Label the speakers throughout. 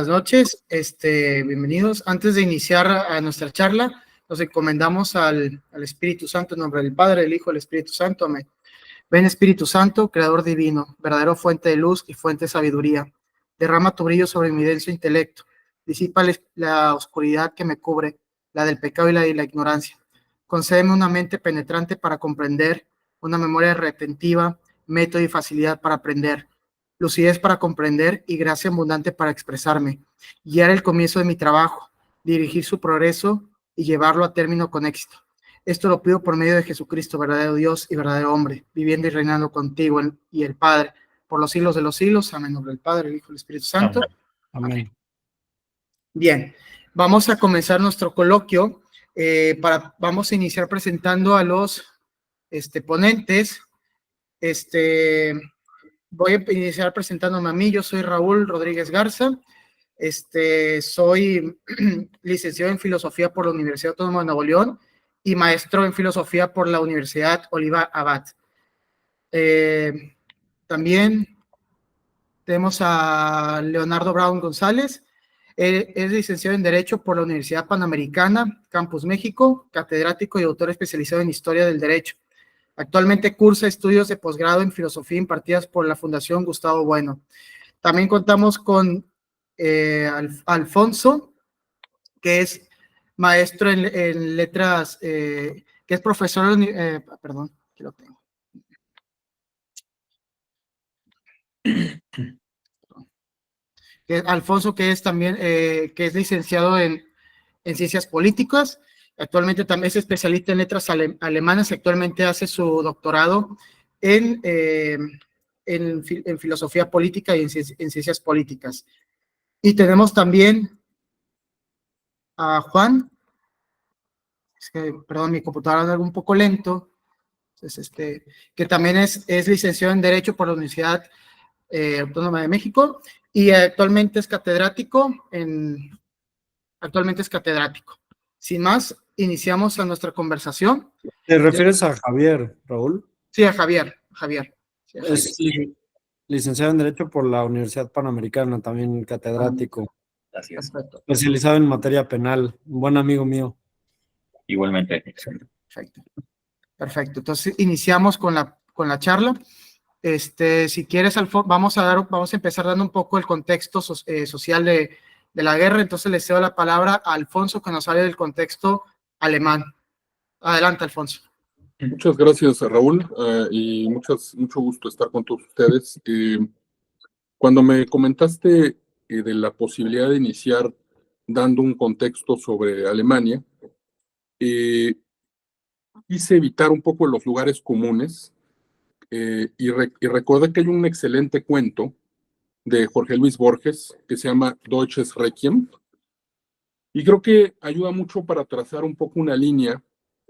Speaker 1: Buenas noches, bienvenidos. Antes de iniciar a nuestra charla, nos encomendamos al Espíritu Santo en nombre del Padre, del Hijo y del Espíritu Santo. Amén. Ven, Espíritu Santo, Creador divino, verdadero fuente de luz y fuente de sabiduría. Derrama tu brillo sobre mi denso intelecto. Disipa la oscuridad que me cubre, la del pecado y la de la ignorancia. Concédeme una mente penetrante para comprender, una memoria retentiva, método y facilidad para aprender, lucidez para comprender y gracia abundante para expresarme, guiar el comienzo de mi trabajo, dirigir su progreso y llevarlo a término con éxito. Esto lo pido por medio de Jesucristo, verdadero Dios y verdadero hombre, viviendo y reinando contigo y el Padre, por los siglos de los siglos. Amén. En nombre del Padre, el Hijo y el Espíritu Santo.
Speaker 2: Amén.
Speaker 1: Bien, vamos a comenzar nuestro coloquio. Vamos a iniciar presentando a los ponentes. Voy a iniciar presentándome a mí. Yo soy Raúl Rodríguez Garza. Soy licenciado en Filosofía por la Universidad Autónoma de Nuevo León y maestro en Filosofía por la Universidad Oliva Abad. También tenemos a Leonardo Brown González. Es licenciado en Derecho por la Universidad Panamericana, Campus México, catedrático y autor especializado en Historia del Derecho. Actualmente cursa estudios de posgrado en Filosofía impartidas por la Fundación Gustavo Bueno. También contamos con Alfonso, que es maestro en letras, que es profesor, perdón, aquí lo tengo. Alfonso, que es también, que es licenciado en Ciencias Políticas. Actualmente también es especialista en letras alemanas y actualmente hace su doctorado en filosofía política y en ciencias políticas. Y tenemos también a Juan, perdón, mi computadora anda un poco lento, entonces que también es licenciado en Derecho por la Universidad Autónoma de México y actualmente es catedrático Sin más, iniciamos a nuestra conversación.
Speaker 2: ¿Te refieres a Javier, Raúl?
Speaker 1: Sí, a Javier. Sí, a Javier.
Speaker 2: Es licenciado en Derecho por la Universidad Panamericana, también catedrático.
Speaker 3: Así es.
Speaker 1: Perfecto.
Speaker 2: Especializado en materia penal, un buen amigo mío.
Speaker 3: Igualmente.
Speaker 1: Perfecto. Entonces, iniciamos con la charla. Si quieres, vamos a empezar dando un poco el contexto social de la guerra. Entonces, le cedo la palabra a Alfonso, que nos hable del contexto alemán. Adelante, Alfonso.
Speaker 4: Muchas gracias, Raúl, y mucho gusto estar con todos ustedes. Cuando me comentaste de la posibilidad de iniciar dando un contexto sobre Alemania, quise evitar un poco los lugares comunes y recordé que hay un excelente cuento de Jorge Luis Borges que se llama Deutsches Requiem, y creo que ayuda mucho para trazar un poco una línea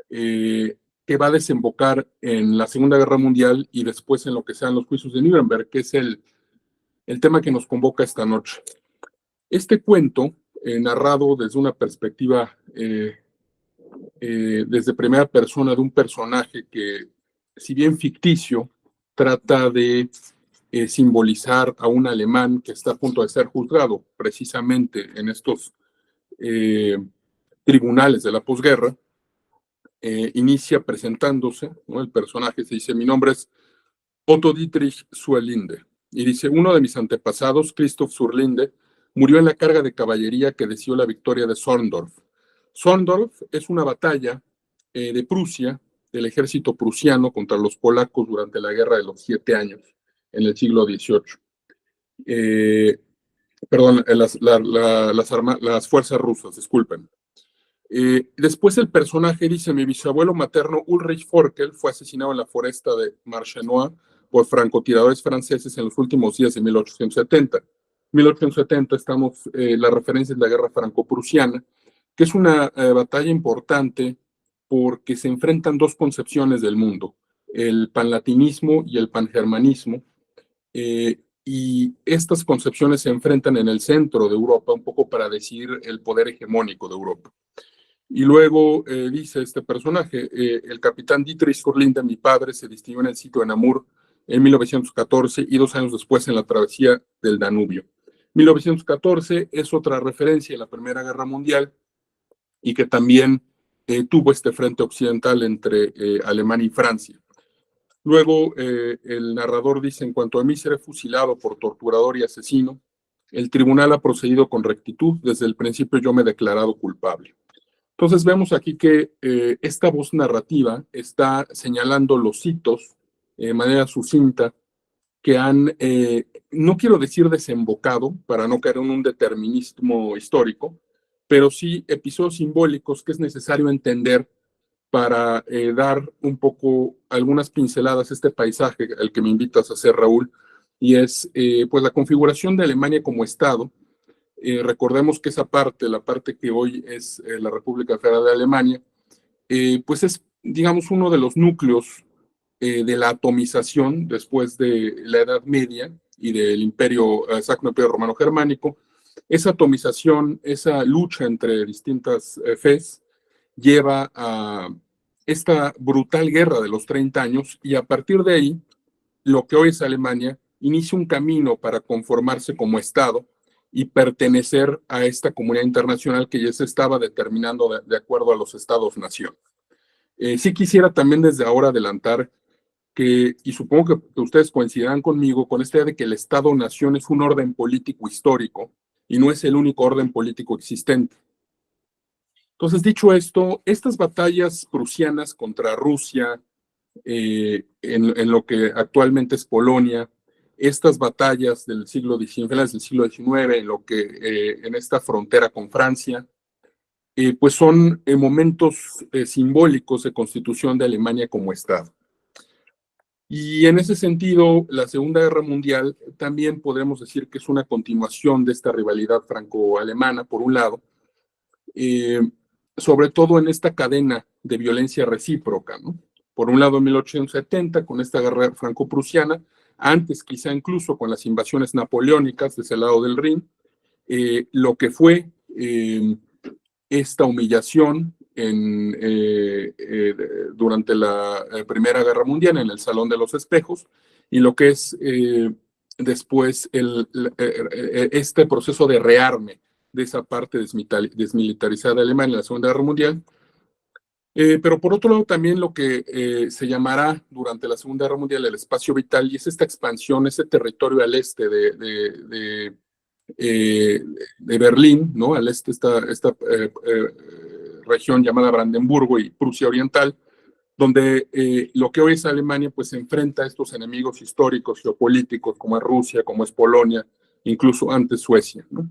Speaker 4: que va a desembocar en la Segunda Guerra Mundial y después en lo que sean los juicios de Nuremberg, que es el tema que nos convoca esta noche. Este cuento, narrado desde una perspectiva, desde primera persona de un personaje que, si bien ficticio, trata de simbolizar a un alemán que está a punto de ser juzgado precisamente en estos tribunales de la posguerra. Inicia presentándose, ¿no? El personaje se dice: mi nombre es Otto Dietrich Suerlinde, y dice: uno de mis antepasados, Christoph Suerlinde, murió en la carga de caballería que deseó la victoria de Zorndorf. Zorndorf es una batalla de Prusia, del ejército prusiano contra los polacos durante la Guerra de los 7 años, en el siglo XVIII. Perdón, las fuerzas rusas, disculpen. Después el personaje dice: mi bisabuelo materno Ulrich Forkel fue asesinado en la foresta de Marchenois por francotiradores franceses en los últimos días de 1870. 1870, la referencia es la guerra franco-prusiana, que es una batalla importante porque se enfrentan dos concepciones del mundo, el panlatinismo y el pangermanismo, y estas concepciones se enfrentan en el centro de Europa, un poco para decidir el poder hegemónico de Europa. Y luego dice este personaje: el capitán Dietrich Suerlinde, mi padre, se distinguió en el sitio de Namur en 1914 y 2 años después en la travesía del Danubio. 1914 es otra referencia a la Primera Guerra Mundial y que también tuvo este frente occidental entre Alemania y Francia. Luego, el narrador dice, en cuanto a mí seré fusilado por torturador y asesino, el tribunal ha procedido con rectitud, desde el principio yo me he declarado culpable. Entonces vemos aquí que esta voz narrativa está señalando los hitos de manera sucinta que han, no quiero decir desembocado, para no caer en un determinismo histórico, pero sí episodios simbólicos que es necesario entender para dar un poco algunas pinceladas a este paisaje al que me invitas a hacer, Raúl, y es pues la configuración de Alemania como Estado. Recordemos que esa parte, la parte que hoy es la República Federal de Alemania, pues es, digamos, uno de los núcleos de la atomización después de la Edad Media y del Sacro Imperio Romano Germánico. Esa atomización, esa lucha entre distintas fes, lleva a esta brutal guerra de los 30 años y a partir de ahí, lo que hoy es Alemania inicia un camino para conformarse como Estado y pertenecer a esta comunidad internacional que ya se estaba determinando de acuerdo a los Estados-nación. Sí quisiera también desde ahora adelantar que, y supongo que ustedes coincidirán conmigo, con esta idea de que el Estado-nación es un orden político histórico y no es el único orden político existente. Entonces, dicho esto, estas batallas prusianas contra Rusia, en lo que actualmente es Polonia, estas batallas del siglo XIX, finales del siglo XIX, en esta frontera con Francia, pues son momentos simbólicos de constitución de Alemania como Estado. Y en ese sentido, la Segunda Guerra Mundial también podemos decir que es una continuación de esta rivalidad franco-alemana, por un lado, sobre todo en esta cadena de violencia recíproca, ¿no? Por un lado, en 1870, con esta guerra franco-prusiana, antes quizá incluso con las invasiones napoleónicas desde el lado del Rin, lo que fue esta humillación durante la Primera Guerra Mundial en el Salón de los Espejos, y lo que es después este proceso de rearme de esa parte desmilitarizada de Alemania en la Segunda Guerra Mundial. Pero por otro lado también lo que se llamará durante la Segunda Guerra Mundial el espacio vital, y es esta expansión, ese territorio al este de Berlín, ¿no? Al este esta región llamada Brandenburgo y Prusia Oriental, donde lo que hoy es Alemania pues se enfrenta a estos enemigos históricos, geopolíticos, como es Rusia, como es Polonia, incluso antes Suecia, ¿no?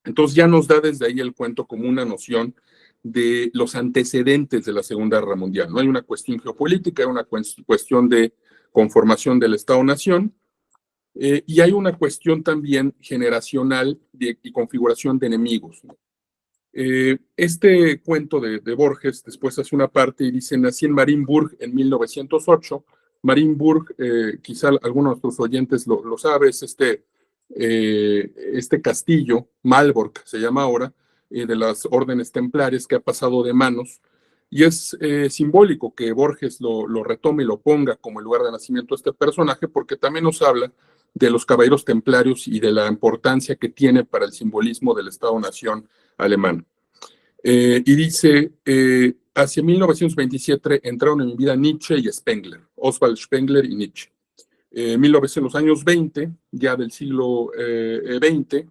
Speaker 4: Entonces ya nos da desde ahí el cuento como una noción de los antecedentes de la Segunda Guerra Mundial. No hay una cuestión geopolítica, hay una cuestión de conformación del Estado-Nación, y hay una cuestión también generacional y configuración de enemigos. Este cuento de Borges después hace una parte y dice, nací en Marienburg en 1908. Marienburg, quizá algunos de nuestros oyentes lo saben, es este castillo, Malbork se llama ahora, de las órdenes templarias que ha pasado de manos, y es simbólico que Borges lo retome y lo ponga como el lugar de nacimiento de este personaje, porque también nos habla de los caballeros templarios y de la importancia que tiene para el simbolismo del Estado-Nación alemán. Y dice, hacia 1927 entraron en mi vida Nietzsche y Spengler, Oswald Spengler y Nietzsche. En los años 20, ya del siglo XX,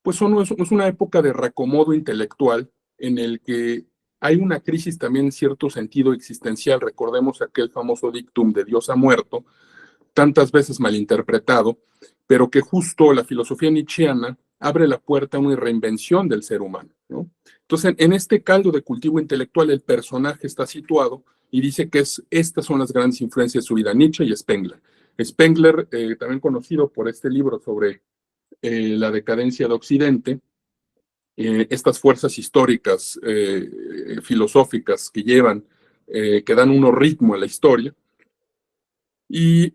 Speaker 4: pues es una época de reacomodo intelectual en el que hay una crisis también en cierto sentido existencial. Recordemos aquel famoso dictum de Dios ha muerto, tantas veces malinterpretado, pero que justo la filosofía nietzscheana abre la puerta a una reinvención del ser humano, ¿no? Entonces, en este caldo de cultivo intelectual, el personaje está situado y dice que estas son las grandes influencias de su vida, Nietzsche y Spengler. Spengler, también conocido por este libro sobre la decadencia de Occidente, estas fuerzas históricas, filosóficas que llevan, que dan un ritmo a la historia. Y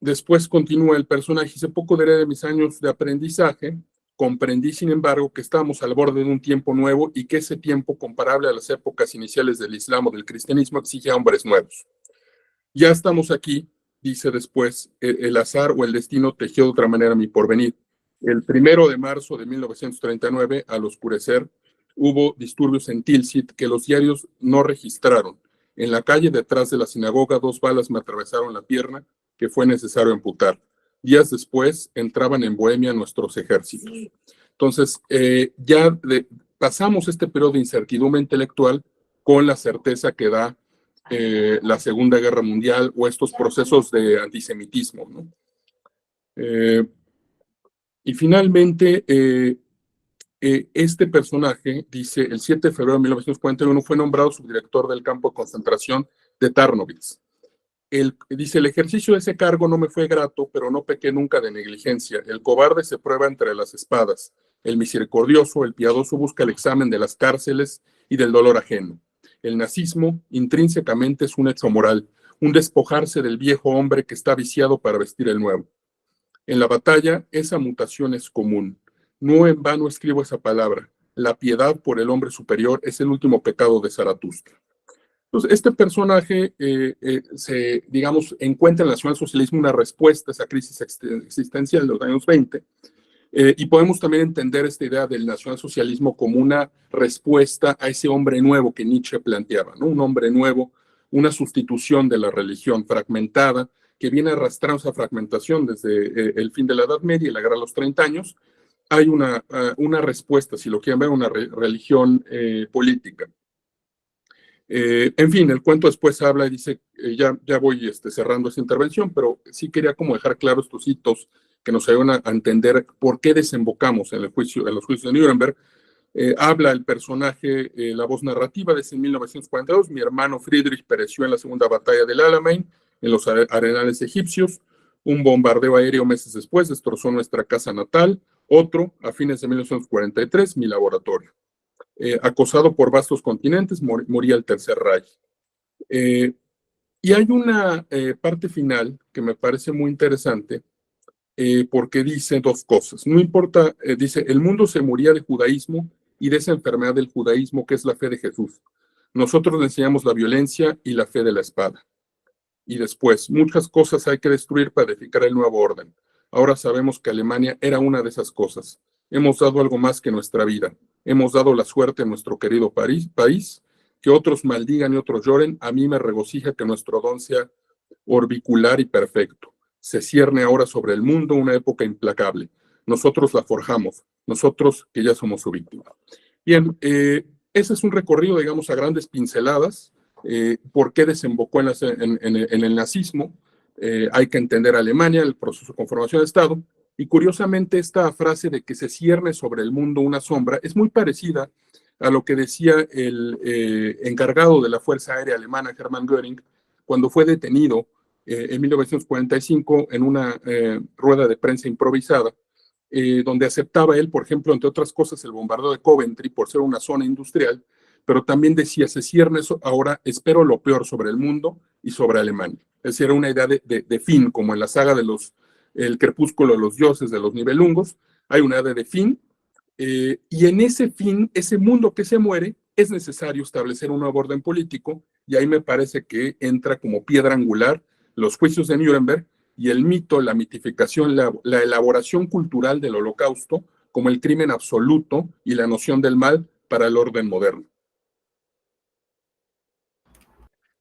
Speaker 4: después continúa el personaje, dice, poco de mis años de aprendizaje, comprendí, sin embargo, que estábamos al borde de un tiempo nuevo y que ese tiempo, comparable a las épocas iniciales del Islam o del cristianismo, exigía hombres nuevos. Ya estamos aquí, dice después, el azar o el destino tejió de otra manera mi porvenir. El 1 de marzo de 1939, al oscurecer, hubo disturbios en Tilsit que los diarios no registraron. En la calle detrás de la sinagoga, 2 balas me atravesaron la pierna que fue necesario amputar. Días después entraban en Bohemia nuestros ejércitos. Entonces, pasamos este periodo de incertidumbre intelectual con la certeza que da la Segunda Guerra Mundial o estos procesos de antisemitismo, ¿no? Y finalmente, este personaje, dice, el 7 de febrero de 1941 fue nombrado subdirector del campo de concentración de Tarnowitz. Dice, el ejercicio de ese cargo no me fue grato, pero no pequé nunca de negligencia. El cobarde se prueba entre las espadas. El misericordioso, el piadoso busca el examen de las cárceles y del dolor ajeno. El nazismo intrínsecamente es un hecho moral, un despojarse del viejo hombre que está viciado para vestir el nuevo. En la batalla, esa mutación es común. No en vano escribo esa palabra. La piedad por el hombre superior es el último pecado de Zaratustra. Entonces, este personaje digamos, encuentra en el nacionalsocialismo una respuesta a esa crisis existencial de los años 20, y podemos también entender esta idea del nacionalsocialismo como una respuesta a ese hombre nuevo que Nietzsche planteaba, ¿no? Un hombre nuevo, una sustitución de la religión fragmentada, que viene arrastrando esa fragmentación desde el fin de la Edad Media y la Guerra de los 30 años. Hay una respuesta, si lo quieren ver, una religión política. En fin, el cuento después habla y dice, ya voy cerrando esta intervención, pero sí quería como dejar claros estos hitos que nos ayudan a entender por qué desembocamos en los juicios de Nuremberg. Habla el personaje, la voz narrativa, desde 1942, mi hermano Friedrich pereció en la segunda batalla del Alamein, en los arenales egipcios. Un bombardeo aéreo meses después destrozó nuestra casa natal. Otro, a fines de 1943, mi laboratorio. Acosado por vastos continentes, moría el Tercer Reich. Y hay una parte final que me parece muy interesante, porque dice 2 cosas. No importa, dice, el mundo se moría de judaísmo y de esa enfermedad del judaísmo que es la fe de Jesús. Nosotros le enseñamos la violencia y la fe de la espada. Y después, muchas cosas hay que destruir para edificar el nuevo orden. Ahora sabemos que Alemania era una de esas cosas. Hemos dado algo más que nuestra vida. Hemos dado la suerte a nuestro querido país. Que otros maldigan y otros lloren, a mí me regocija que nuestro don sea orbicular y perfecto. Se cierne ahora sobre el mundo una época implacable. Nosotros la forjamos, nosotros que ya somos su víctima. Bien, ese es un recorrido, digamos, a grandes pinceladas. ¿Por qué desembocó en el nazismo? Hay que entender a Alemania, el proceso de conformación de Estado. Y curiosamente, esta frase de que se cierne sobre el mundo una sombra es muy parecida a lo que decía el encargado de la Fuerza Aérea Alemana, Hermann Göring, cuando fue detenido en 1945 en una rueda de prensa improvisada, donde aceptaba él, por ejemplo, entre otras cosas, el bombardeo de Coventry por ser una zona industrial, pero también decía, se cierne eso, ahora espero lo peor sobre el mundo y sobre Alemania. Es decir, era una idea de fin, como en la saga de el crepúsculo de los dioses de los Nibelungos, hay una idea de fin, y en ese fin, ese mundo que se muere, es necesario establecer un nuevo orden político, y ahí me parece que entra como piedra angular los juicios de Nuremberg y el mito, la mitificación, la elaboración cultural del Holocausto como el crimen absoluto y la noción del mal para el orden moderno.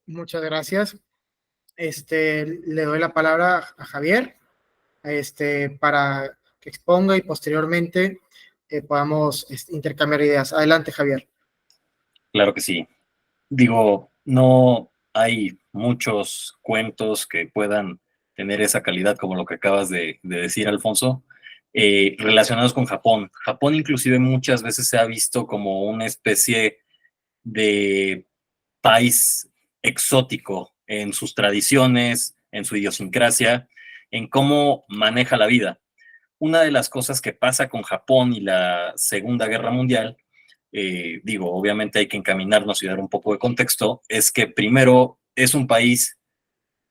Speaker 1: Muchas gracias. Le doy la palabra a Javier, para que exponga y posteriormente podamos intercambiar ideas. Adelante, Javier.
Speaker 3: Claro que sí. Digo, no hay muchos cuentos que puedan tener esa calidad como lo que acabas de decir, Alfonso, relacionados con Japón. Japón inclusive muchas veces se ha visto como una especie de país exótico en sus tradiciones, en su idiosincrasia, en cómo maneja la vida. Una de las cosas que pasa con Japón y la Segunda Guerra Mundial, digo, obviamente hay que encaminarnos y dar un poco de contexto, es que primero es un país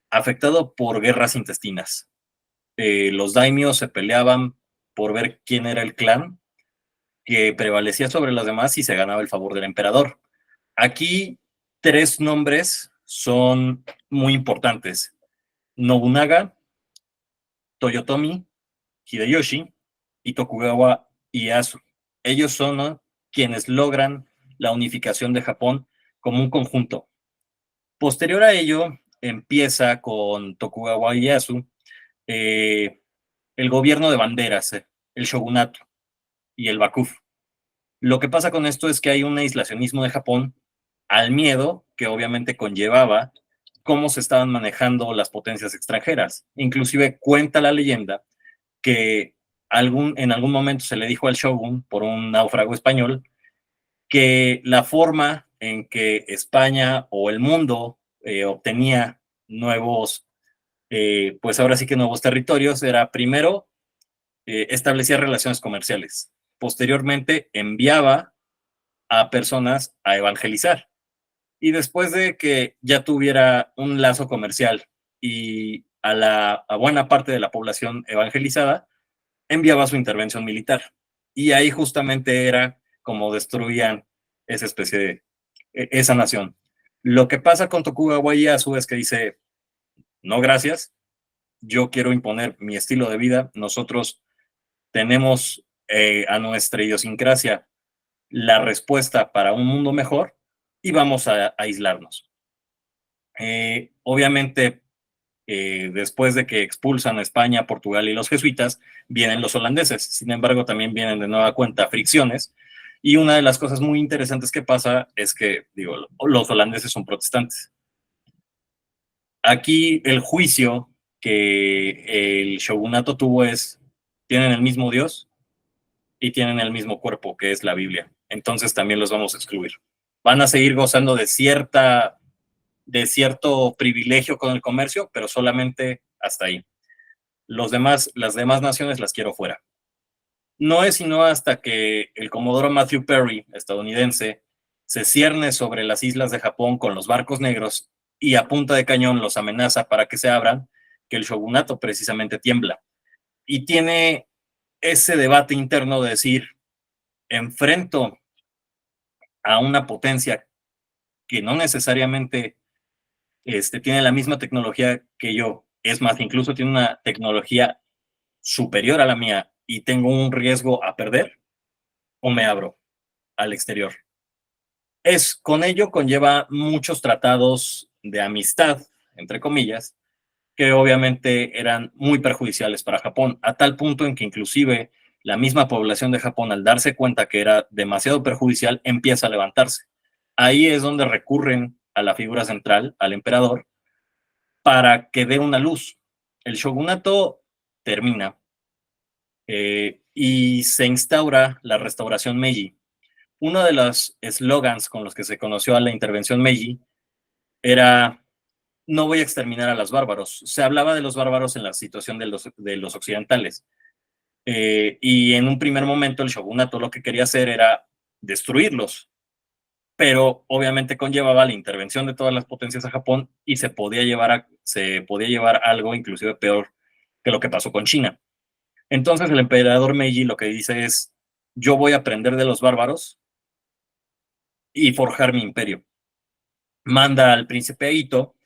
Speaker 3: afectado por guerras intestinas. Los daimios se peleaban por ver quién era el clan que prevalecía sobre los demás y se ganaba el favor del emperador. Aquí 3 nombres son muy importantes: Nobunaga, Toyotomi Hideyoshi y Tokugawa Ieyasu. Ellos son quienes logran la unificación de Japón como un conjunto. Posterior a ello, empieza con Tokugawa Ieyasu el gobierno de banderas, el shogunato y el Bakufu. Lo que pasa con esto es que hay un aislacionismo de Japón al miedo que obviamente conllevaba cómo se estaban manejando las potencias extranjeras. Inclusive cuenta la leyenda que en algún momento se le dijo al shogun por un náufrago español que la forma en que España o el mundo obtenía nuevos, pues ahora sí que nuevos territorios, era primero establecía relaciones comerciales, posteriormente enviaba a personas a evangelizar, y después de que ya tuviera un lazo comercial y a buena parte de la población evangelizada, enviaba su intervención militar. Y ahí justamente era como destruían esa especie de, esa nación. Lo que pasa con Tokugawa Ieyasu es que dice, no gracias, yo quiero imponer mi estilo de vida, nosotros tenemos a nuestra idiosincrasia la respuesta para un mundo mejor y vamos a aislarnos. Obviamente, después de que expulsan a España, Portugal y los jesuitas, vienen los holandeses. Sin embargo, también vienen de nueva cuenta fricciones. Y una de las cosas muy interesantes que pasa es que, digo, los holandeses son protestantes. Aquí el juicio que el shogunato tuvo es, tienen el mismo Dios y tienen el mismo cuerpo, que es la Biblia. Entonces también los vamos a excluir. Van a seguir gozando de cierto privilegio con el comercio, pero solamente hasta ahí. Las demás naciones las quiero fuera. No es sino hasta que el comodoro Matthew Perry, estadounidense, se cierne sobre las islas de Japón con los barcos negros y a punta de cañón los amenaza para que se abran, que el shogunato precisamente tiembla. Y tiene ese debate interno de decir, enfrento a una potencia que no necesariamente tiene la misma tecnología que yo, es más, incluso tiene una tecnología superior a la mía y tengo un riesgo a perder, o me abro al exterior. Con ello conlleva muchos tratados de amistad, entre comillas, que obviamente eran muy perjudiciales para Japón, a tal punto en que inclusive la misma población de Japón, al darse cuenta que era demasiado perjudicial, empieza a levantarse. Ahí es donde recurren a la figura central, al emperador, para que dé una luz. El shogunato termina y se instaura la restauración Meiji. Uno de los eslogans con los que se conoció a la intervención Meiji era: no voy a exterminar a los bárbaros. Se hablaba de los bárbaros en la situación de los occidentales. Y en un primer momento el shogunato lo que quería hacer era destruirlos, pero obviamente conllevaba la intervención de todas las potencias a Japón y se podía llevar algo inclusive peor que lo que pasó con China. Entonces el emperador Meiji lo que dice es: yo voy a aprender de los bárbaros y forjar mi imperio. Manda al príncipe Ito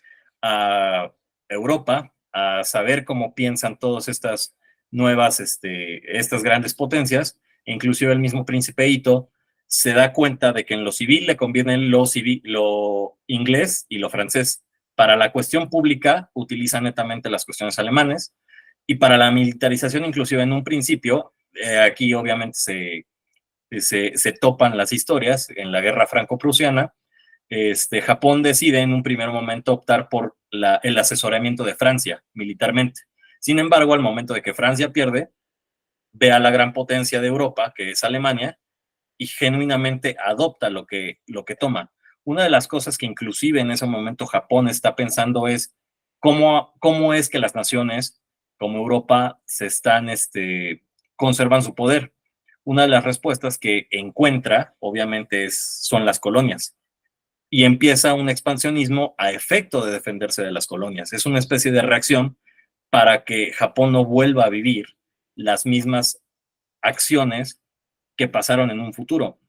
Speaker 3: a Europa a saber cómo piensan todas estas nuevas, estas grandes potencias. Inclusive el mismo príncipe Ito se da cuenta de que en lo civil le conviene lo inglés y lo francés. Para la cuestión pública utiliza netamente las cuestiones alemanes, y para la militarización, inclusive en un principio, aquí obviamente se topan las historias en la guerra franco-prusiana. Japón decide en un primer momento optar por el asesoramiento de Francia militarmente. Sin embargo, al momento de que Francia pierde, ve a la gran potencia de Europa, que es Alemania, y genuinamente adopta lo que toma. Una de las cosas que inclusive en ese momento Japón está pensando es cómo es que las naciones como Europa conservan su poder. Una de las respuestas que encuentra, obviamente, son las colonias. Y empieza un expansionismo a efecto de defenderse de las colonias. Es una especie de reacción para que Japón no vuelva a vivir las mismas acciones que pasaron en un futuro.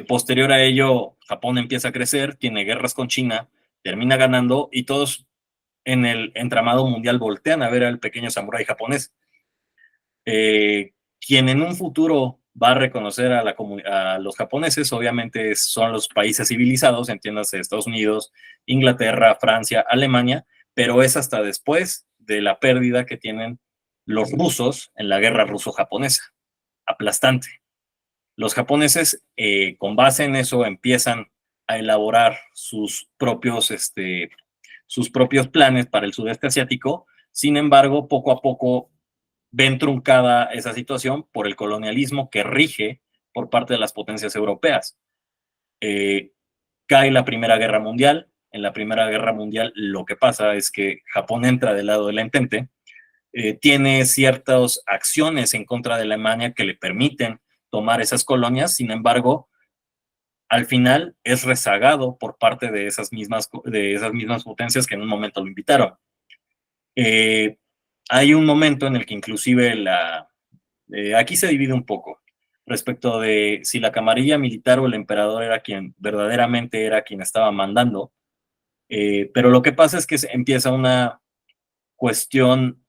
Speaker 3: Posterior a ello, Japón empieza a crecer, tiene guerras con China, termina ganando, y todos en el entramado mundial voltean a ver al pequeño samurái japonés. Quien en un futuro va a reconocer a los japoneses, obviamente son los países civilizados, entiéndase Estados Unidos, Inglaterra, Francia, Alemania, pero es hasta después de la pérdida que tienen los rusos en la guerra ruso-japonesa, aplastante. Los japoneses, con base en eso, empiezan a elaborar sus propios planes para el sudeste asiático. Sin embargo, poco a poco ven truncada esa situación por el colonialismo que rige por parte de las potencias europeas. Cae la Primera Guerra Mundial. En la Primera Guerra Mundial lo que pasa es que Japón entra del lado de la Entente, tiene ciertas acciones en contra de Alemania que le permiten tomar esas colonias. Sin embargo, al final es rezagado por parte de esas mismas potencias que en un momento lo invitaron. Hay un momento en el que inclusive aquí se divide un poco respecto de si la camarilla militar o el emperador era quien verdaderamente era quien estaba mandando, pero lo que pasa es que empieza una cuestión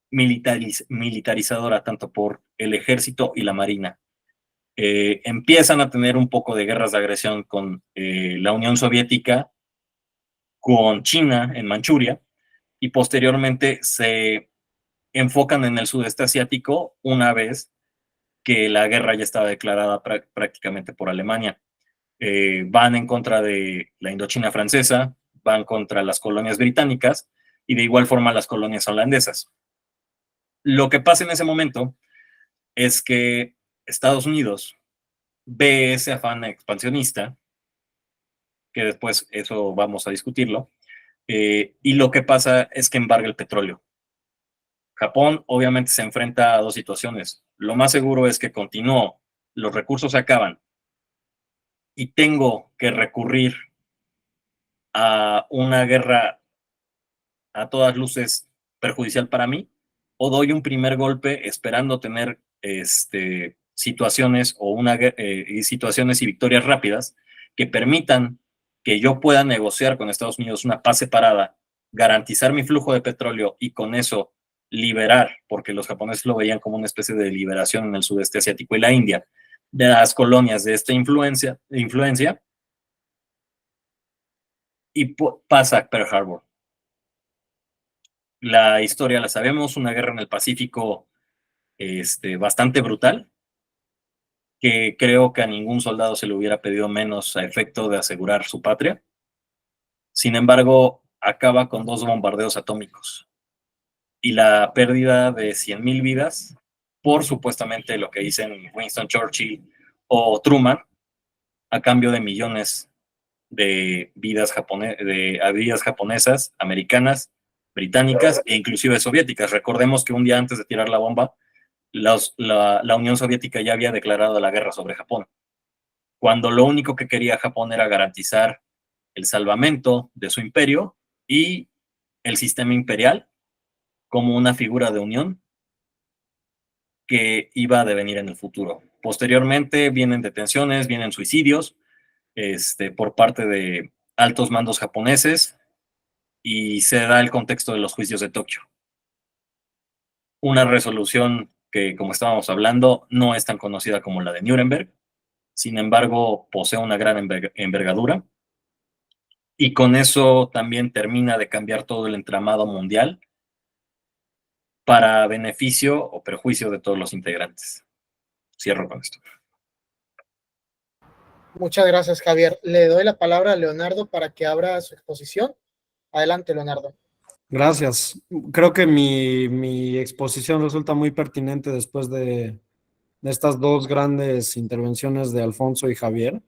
Speaker 3: militarizadora tanto por el ejército y la marina. Empiezan a tener un poco de guerras de agresión con la Unión Soviética, con China en Manchuria, y posteriormente se enfocan en el sudeste asiático una vez que la guerra ya estaba declarada prácticamente por Alemania. Van en contra de la Indochina francesa, van contra las colonias británicas y de igual forma las colonias holandesas. Lo que pasa en ese momento es que Estados Unidos ve ese afán expansionista, que después eso vamos a discutirlo, y lo que pasa es que embarga el petróleo. Japón obviamente se enfrenta a dos situaciones. Lo más seguro es que continúo, los recursos se acaban y tengo que recurrir a una guerra a todas luces perjudicial para mí, o doy un primer golpe esperando tener situaciones situaciones y victorias rápidas que permitan que yo pueda negociar con Estados Unidos una paz separada, garantizar mi flujo de petróleo y con eso liberar, porque los japoneses lo veían como una especie de liberación en el sudeste asiático y la India, de las colonias de esta influencia y pasa Pearl Harbor. La historia la sabemos, una guerra en el Pacífico bastante brutal, que creo que a ningún soldado se le hubiera pedido menos a efecto de asegurar su patria. Sin embargo, acaba con 2 bombardeos atómicos y la pérdida de 100,000 vidas por supuestamente lo que dicen Winston Churchill o Truman, a cambio de millones de vidas japonesas, americanas, británicas e inclusive soviéticas. Recordemos que un día antes de tirar la bomba, la Unión Soviética ya había declarado la guerra sobre Japón, cuando lo único que quería Japón era garantizar el salvamento de su imperio y el sistema imperial como una figura de unión que iba a devenir en el futuro. Posteriormente vienen detenciones, vienen suicidios por parte de altos mandos japoneses y se da el contexto de los juicios de Tokio. Una resolución que, como estábamos hablando, no es tan conocida como la de Nuremberg, sin embargo, posee una gran envergadura y con eso también termina de cambiar todo el entramado mundial para beneficio o perjuicio de todos los integrantes. Cierro con esto.
Speaker 1: Muchas gracias, Javier. Le doy la palabra a Leonardo para que abra su exposición. Adelante, Leonardo.
Speaker 2: Gracias. Creo que mi exposición resulta muy pertinente después de estas 2 grandes intervenciones de Alfonso y Javier.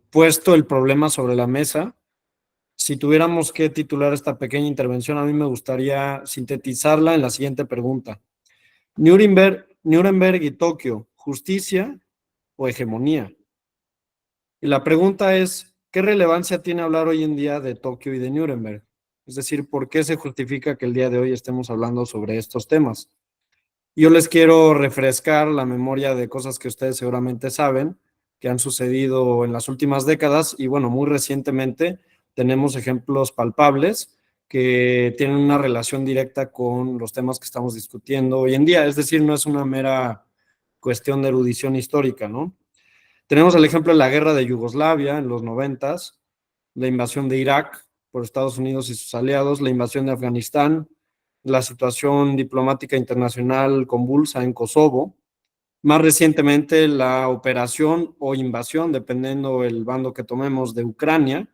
Speaker 2: Puesto el problema sobre la mesa, si tuviéramos que titular esta pequeña intervención, a mí me gustaría sintetizarla en la siguiente pregunta. Nuremberg y Tokio, ¿justicia o hegemonía? Y la pregunta es, ¿qué relevancia tiene hablar hoy en día de Tokio y de Nuremberg? Es decir, ¿por qué se justifica que el día de hoy estemos hablando sobre estos temas? Yo les quiero refrescar la memoria de cosas que ustedes seguramente saben, que han sucedido en las últimas décadas y bueno, muy recientemente tenemos ejemplos palpables que tienen una relación directa con los temas que estamos discutiendo hoy en día. Es decir, no es una mera cuestión de erudición histórica, ¿no? Tenemos el ejemplo de la guerra de Yugoslavia en los 90s, la invasión de Irak por Estados Unidos y sus aliados, la invasión de Afganistán, la situación diplomática internacional convulsa en Kosovo, más recientemente la operación o invasión, dependiendo el bando que tomemos, de Ucrania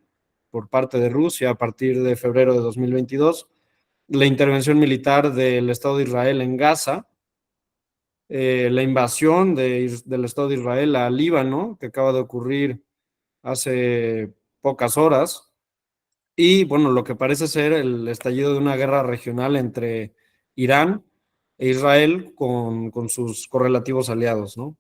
Speaker 2: por parte de Rusia a partir de febrero de 2022, la intervención militar del Estado de Israel en Gaza, la invasión del Estado de Israel a Líbano, que acaba de ocurrir hace pocas horas, y bueno, lo que parece ser el estallido de una guerra regional entre Irán e Israel con sus correlativos aliados, ¿no?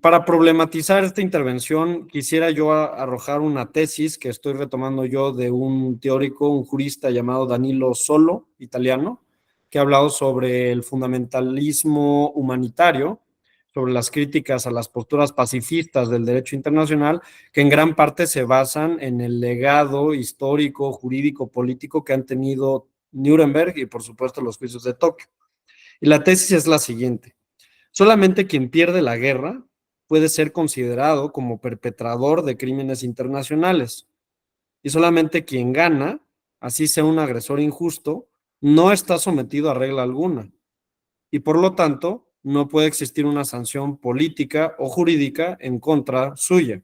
Speaker 2: Para problematizar esta intervención, quisiera yo arrojar una tesis que estoy retomando yo de un teórico, un jurista llamado Danilo Solo, italiano, que ha hablado sobre el fundamentalismo humanitario, sobre las críticas a las posturas pacifistas del derecho internacional, que en gran parte se basan en el legado histórico, jurídico, político que han tenido Nuremberg y por supuesto los juicios de Tokio. Y la tesis es la siguiente: solamente quien pierde la guerra puede ser considerado como perpetrador de crímenes internacionales. Y solamente quien gana, así sea un agresor injusto, no está sometido a regla alguna. Y por lo tanto, no puede existir una sanción política o jurídica en contra suya.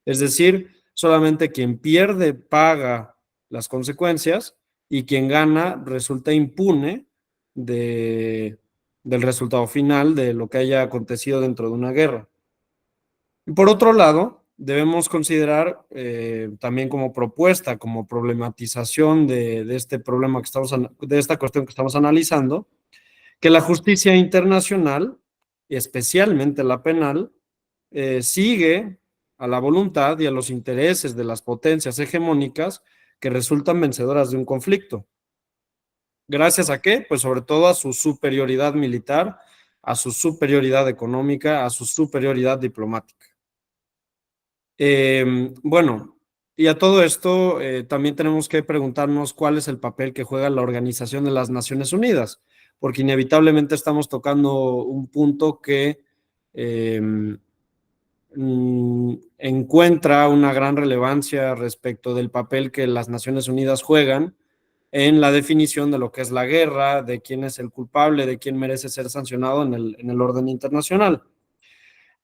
Speaker 2: Es decir, solamente quien pierde paga las consecuencias y quien gana resulta impune del resultado final de lo que haya acontecido dentro de una guerra. Y por otro lado, debemos considerar también como propuesta, como problematización de este problema que de esta cuestión que estamos analizando, que la justicia internacional, y especialmente la penal, sigue a la voluntad y a los intereses de las potencias hegemónicas que resultan vencedoras de un conflicto. ¿Gracias a qué? Pues sobre todo a su superioridad militar, a su superioridad económica, a su superioridad diplomática. Bueno, y a todo esto también tenemos que preguntarnos cuál es el papel que juega la Organización de las Naciones Unidas, porque inevitablemente estamos tocando un punto que encuentra una gran relevancia respecto del papel que las Naciones Unidas juegan en la definición de lo que es la guerra, de quién es el culpable, de quién merece ser sancionado en el orden internacional.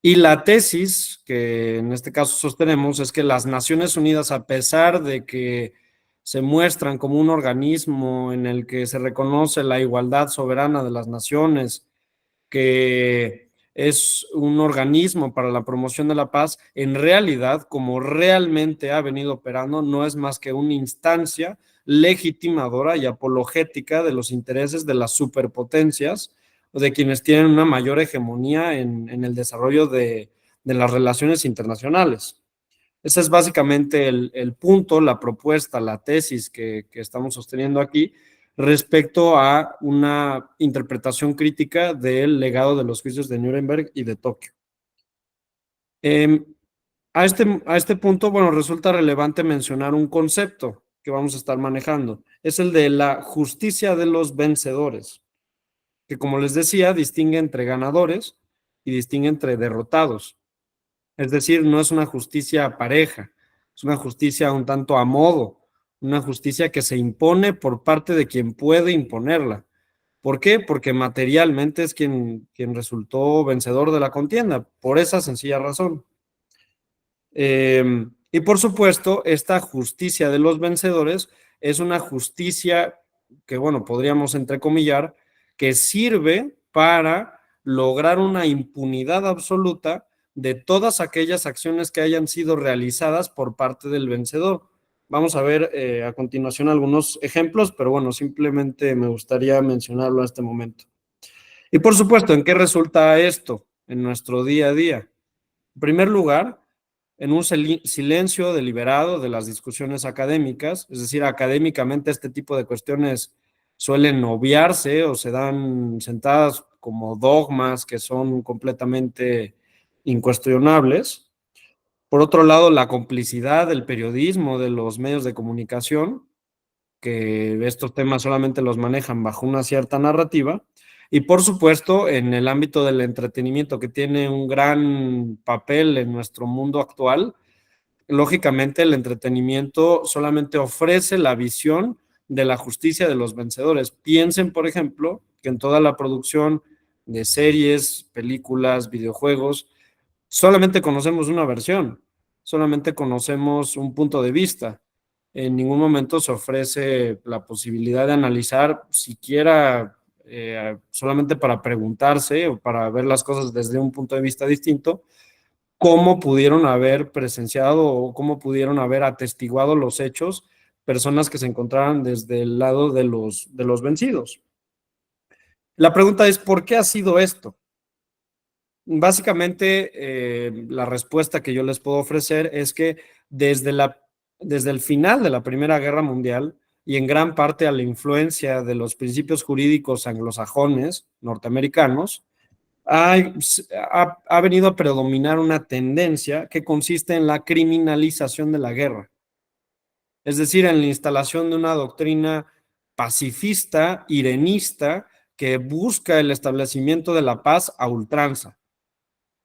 Speaker 2: Y la tesis que en este caso sostenemos es que las Naciones Unidas, a pesar de que se muestran como un organismo en el que se reconoce la igualdad soberana de las naciones, que es un organismo para la promoción de la paz, en realidad, como realmente ha venido operando, no es más que una instancia legitimadora y apologética de los intereses de las superpotencias o de quienes tienen una mayor hegemonía en el desarrollo de las relaciones internacionales. Ese es básicamente el punto, la propuesta, la tesis que estamos sosteniendo aquí respecto a una interpretación crítica del legado de los juicios de Nuremberg y de Tokio. A este punto, bueno, resulta relevante mencionar un concepto que vamos a estar manejando. Es el de la justicia de los vencedores, que como les decía, distingue entre ganadores y distingue entre derrotados. Es decir, no es una justicia pareja, es una justicia un tanto a modo, una justicia que se impone por parte de quien puede imponerla. ¿Por qué? Porque materialmente es quien resultó vencedor de la contienda, por esa sencilla razón. Y por supuesto, esta justicia de los vencedores es una justicia que, bueno, podríamos entrecomillar, que sirve para lograr una impunidad absoluta de todas aquellas acciones que hayan sido realizadas por parte del vencedor. Vamos a ver a continuación algunos ejemplos, pero bueno, simplemente me gustaría mencionarlo a este momento. Y por supuesto, ¿en qué resulta esto en nuestro día a día? En primer lugar, en un silencio deliberado de las discusiones académicas, es decir, académicamente este tipo de cuestiones suelen obviarse o se dan sentadas como dogmas que son completamente incuestionables. Por otro lado, la complicidad del periodismo, de los medios de comunicación, que estos temas solamente los manejan bajo una cierta narrativa. Y por supuesto, en el ámbito del entretenimiento, que tiene un gran papel en nuestro mundo actual, lógicamente el entretenimiento solamente ofrece la visión de la justicia de los vencedores. Piensen, por ejemplo, que en toda la producción de series, películas, videojuegos, solamente conocemos una versión, solamente conocemos un punto de vista. En ningún momento se ofrece la posibilidad de analizar siquiera solamente para preguntarse o para ver las cosas desde un punto de vista distinto, cómo pudieron haber presenciado o cómo pudieron haber atestiguado los hechos personas que se encontraran desde el lado de los vencidos. La pregunta es, ¿por qué ha sido esto? Básicamente, la respuesta que yo les puedo ofrecer es que desde el final de la Primera Guerra Mundial y en gran parte a la influencia de los principios jurídicos anglosajones norteamericanos, ha venido a predominar una tendencia que consiste en la criminalización de la guerra. Es decir, en la instalación de una doctrina pacifista, irenista, que busca el establecimiento de la paz a ultranza.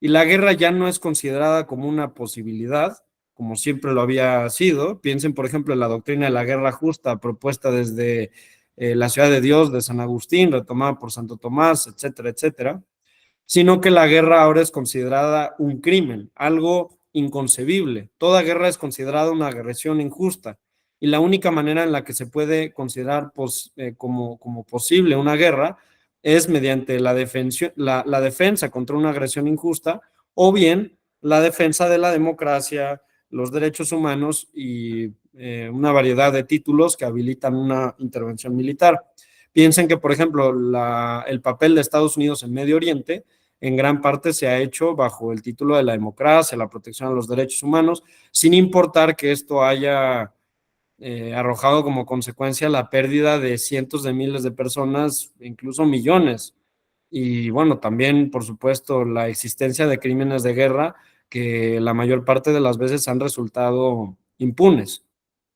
Speaker 2: Y la guerra ya no es considerada como una posibilidad, como siempre lo había sido. Piensen, por ejemplo, en la doctrina de la guerra justa propuesta desde la Ciudad de Dios de San Agustín, retomada por Santo Tomás, etcétera, etcétera. Sino que la guerra ahora es considerada un crimen, algo inconcebible. Toda guerra es considerada una agresión injusta. Y la única manera en la que se puede considerar como posible una guerra es mediante la defensa contra una agresión injusta, o bien la defensa de la democracia, los derechos humanos y una variedad de títulos que habilitan una intervención militar. Piensen que, por ejemplo, el papel de Estados Unidos en Medio Oriente en gran parte se ha hecho bajo el título de la democracia, la protección de los derechos humanos, sin importar que esto haya arrojado como consecuencia la pérdida de cientos de miles de personas, incluso millones. Y bueno, también, por supuesto, la existencia de crímenes de guerra que la mayor parte de las veces han resultado impunes.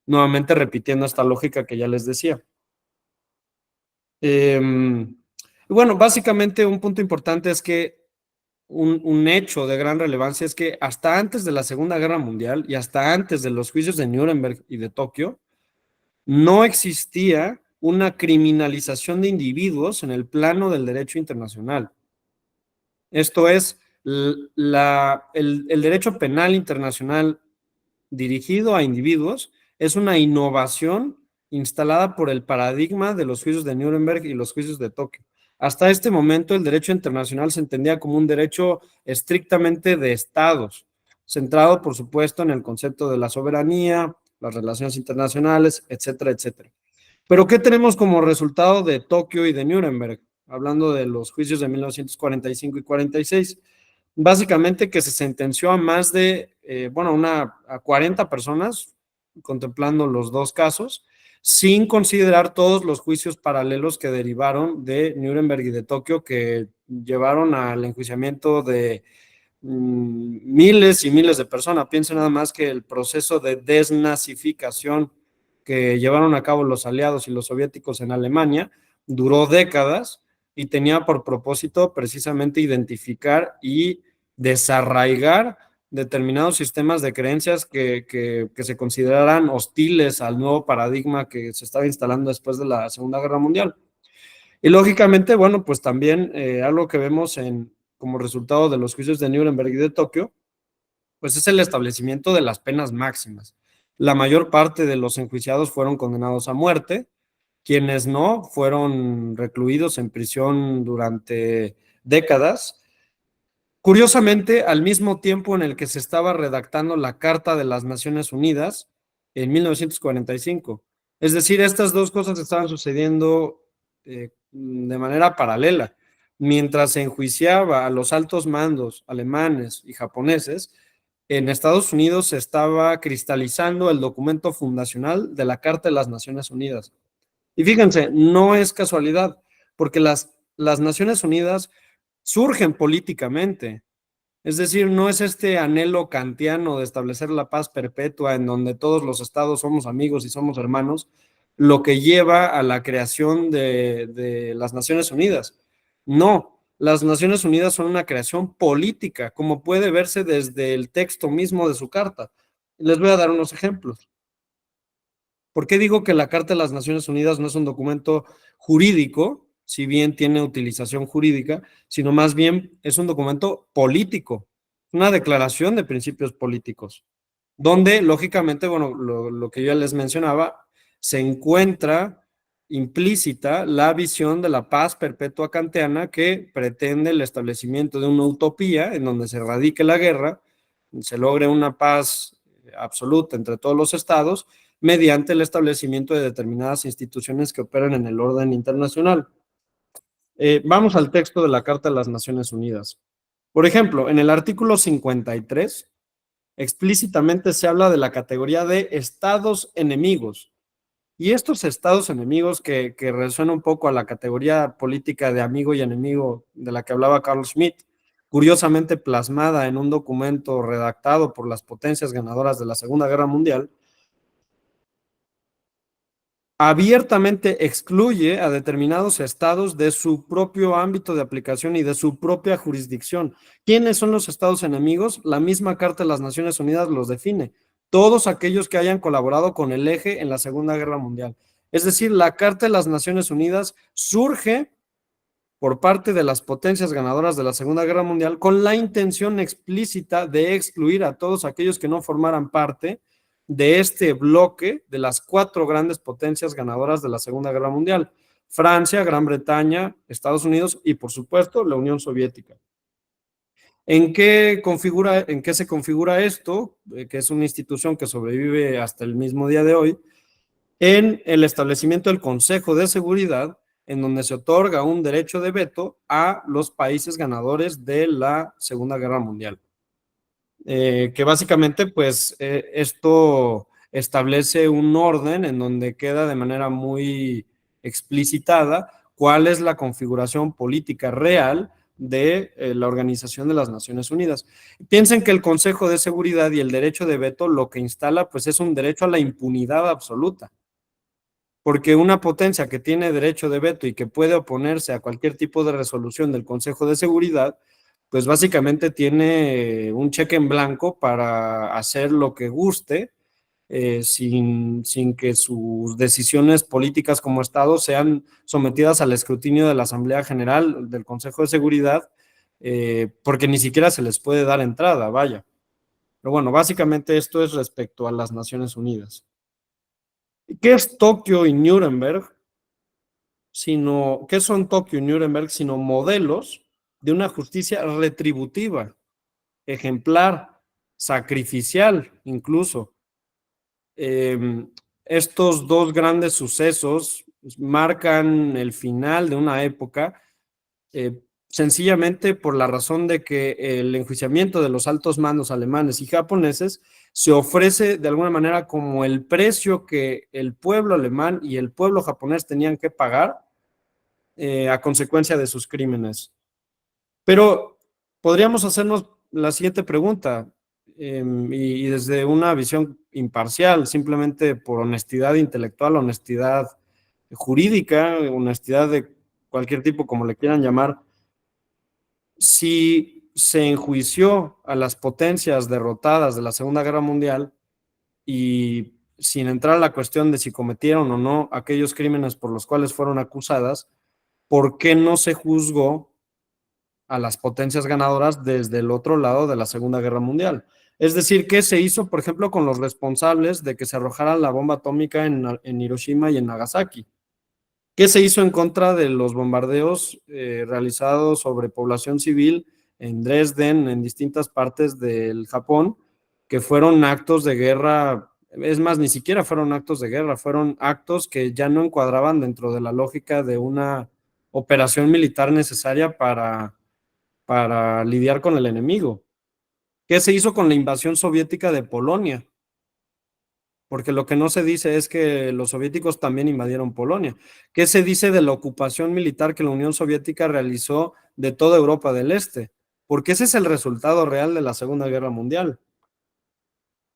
Speaker 2: Nuevamente repitiendo esta lógica que ya les decía. Bueno, básicamente un punto importante es que un hecho de gran relevancia es que hasta antes de la Segunda Guerra Mundial y hasta antes de los juicios de Nuremberg y de Tokio, no existía una criminalización de individuos en el plano del derecho internacional. Esto es, el derecho penal internacional dirigido a individuos es una innovación instalada por el paradigma de los juicios de Nuremberg y los juicios de Tokio. Hasta este momento el derecho internacional se entendía como un derecho estrictamente de estados, centrado por supuesto en el concepto de la soberanía, las relaciones internacionales, etcétera, etcétera. Pero ¿qué tenemos como resultado de Tokio y de Nuremberg? Hablando de los juicios de 1945 y 46. Básicamente que se sentenció a más de, a 40 personas, contemplando los dos casos, sin considerar todos los juicios paralelos que derivaron de Nuremberg y de Tokio, que llevaron al enjuiciamiento de miles y miles de personas. Piensen nada más que el proceso de desnazificación que llevaron a cabo los aliados y los soviéticos en Alemania duró décadas y tenía por propósito precisamente identificar y desarraigar determinados sistemas de creencias que se consideraran hostiles al nuevo paradigma que se estaba instalando después de la Segunda Guerra Mundial. Y lógicamente, bueno, pues también algo que vemos como resultado de los juicios de Nuremberg y de Tokio, pues es el establecimiento de las penas máximas. La mayor parte de los enjuiciados fueron condenados a muerte, quienes no fueron recluidos en prisión durante décadas. Curiosamente, al mismo tiempo en el que se estaba redactando la Carta de las Naciones Unidas, en 1945. Es decir, estas dos cosas estaban sucediendo de manera paralela. Mientras se enjuiciaba a los altos mandos alemanes y japoneses, en Estados Unidos se estaba cristalizando el documento fundacional de la Carta de las Naciones Unidas. Y fíjense, no es casualidad, porque las Naciones Unidas surgen políticamente, Es decir, no es este anhelo kantiano de establecer la paz perpetua en donde todos los estados somos amigos y somos hermanos, lo que lleva a la creación de las Naciones Unidas. No, las Naciones Unidas son una creación política, como puede verse desde el texto mismo de su carta. Les voy a dar unos ejemplos. ¿Por qué digo que la Carta de las Naciones Unidas no es un documento jurídico, si bien tiene utilización jurídica, sino más bien es un documento político, una declaración de principios políticos, donde lógicamente, bueno, lo que yo ya les mencionaba, se encuentra implícita la visión de la paz perpetua kantiana que pretende el establecimiento de una utopía en donde se erradique la guerra, se logre una paz absoluta entre todos los estados mediante el establecimiento de determinadas instituciones que operan en el orden internacional. Vamos al texto de la Carta de las Naciones Unidas. Por ejemplo, en el artículo 53, explícitamente se habla de la categoría de estados enemigos. Y estos estados enemigos que resuena un poco a la categoría política de amigo y enemigo de la que hablaba Carl Schmitt, curiosamente plasmada en un documento redactado por las potencias ganadoras de la Segunda Guerra Mundial, abiertamente excluye a determinados estados de su propio ámbito de aplicación y de su propia jurisdicción. ¿Quiénes son los estados enemigos? La misma Carta de las Naciones Unidas los define. Todos aquellos que hayan colaborado con el Eje en la Segunda Guerra Mundial. Es decir, la Carta de las Naciones Unidas surge por parte de las potencias ganadoras de la Segunda Guerra Mundial con la intención explícita de excluir a todos aquellos que no formaran parte de este bloque de las 4 grandes potencias ganadoras de la Segunda Guerra Mundial: Francia, Gran Bretaña, Estados Unidos y, por supuesto, la Unión Soviética. ¿En qué se configura esto? Que es una institución que sobrevive hasta el mismo día de hoy, en el establecimiento del Consejo de Seguridad, en donde se otorga un derecho de veto a los países ganadores de la Segunda Guerra Mundial. Que básicamente, pues, esto establece un orden en donde queda de manera muy explicitada cuál es la configuración política real de la Organización de las Naciones Unidas. Piensen que el Consejo de Seguridad y el derecho de veto lo que instala, pues, es un derecho a la impunidad absoluta. Porque una potencia que tiene derecho de veto y que puede oponerse a cualquier tipo de resolución del Consejo de Seguridad, pues básicamente tiene un cheque en blanco para hacer lo que guste, sin que sus decisiones políticas como Estado sean sometidas al escrutinio de la Asamblea General del Consejo de Seguridad, porque ni siquiera se les puede dar entrada, vaya. Pero bueno, básicamente esto es respecto a las Naciones Unidas. ¿Qué es Tokio y Nuremberg? ¿Qué son Tokio y Nuremberg? Sino modelos de una justicia retributiva, ejemplar, sacrificial incluso. Estos 2 grandes sucesos marcan el final de una época, sencillamente por la razón de que el enjuiciamiento de los altos mandos alemanes y japoneses se ofrece de alguna manera como el precio que el pueblo alemán y el pueblo japonés tenían que pagar a consecuencia de sus crímenes. Pero podríamos hacernos la siguiente pregunta, y desde una visión imparcial, simplemente por honestidad intelectual, honestidad jurídica, honestidad de cualquier tipo, como le quieran llamar. Si se enjuició a las potencias derrotadas de la Segunda Guerra Mundial y sin entrar a la cuestión de si cometieron o no aquellos crímenes por los cuales fueron acusadas, ¿por qué no se juzgó a las potencias ganadoras desde el otro lado de la Segunda Guerra Mundial? Es decir, ¿qué se hizo, por ejemplo, con los responsables de que se arrojara la bomba atómica en Hiroshima y en Nagasaki? ¿Qué se hizo en contra de los bombardeos realizados sobre población civil en Dresden, en distintas partes del Japón, que fueron actos de guerra? Es más, ni siquiera fueron actos de guerra, fueron actos que ya no encuadraban dentro de la lógica de una operación militar necesaria para lidiar con el enemigo. ¿Qué se hizo con la invasión soviética de Polonia? Porque lo que no se dice es que los soviéticos también invadieron Polonia. ¿Qué se dice de la ocupación militar que la Unión Soviética realizó de toda Europa del Este? porque ese es el resultado real de la Segunda Guerra Mundial.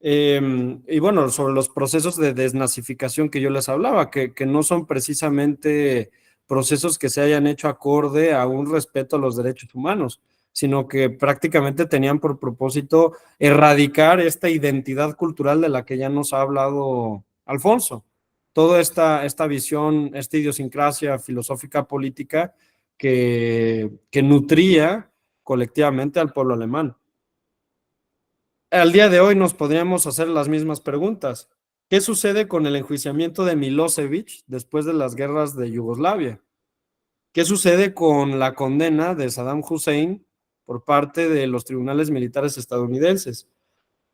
Speaker 2: Y bueno, sobre los procesos de desnazificación que yo les hablaba, que no son precisamente procesos que se hayan hecho acorde a un respeto a los derechos humanos, sino que prácticamente tenían por propósito erradicar esta identidad cultural de la que ya nos ha hablado Alfonso. Toda esta visión, esta idiosincrasia filosófica política que nutría colectivamente al pueblo alemán. Al día de hoy nos podríamos hacer las mismas preguntas. ¿Qué sucede con el enjuiciamiento de Milosevic después de las guerras de Yugoslavia? ¿Qué sucede con la condena de Saddam Hussein por parte de los tribunales militares estadounidenses?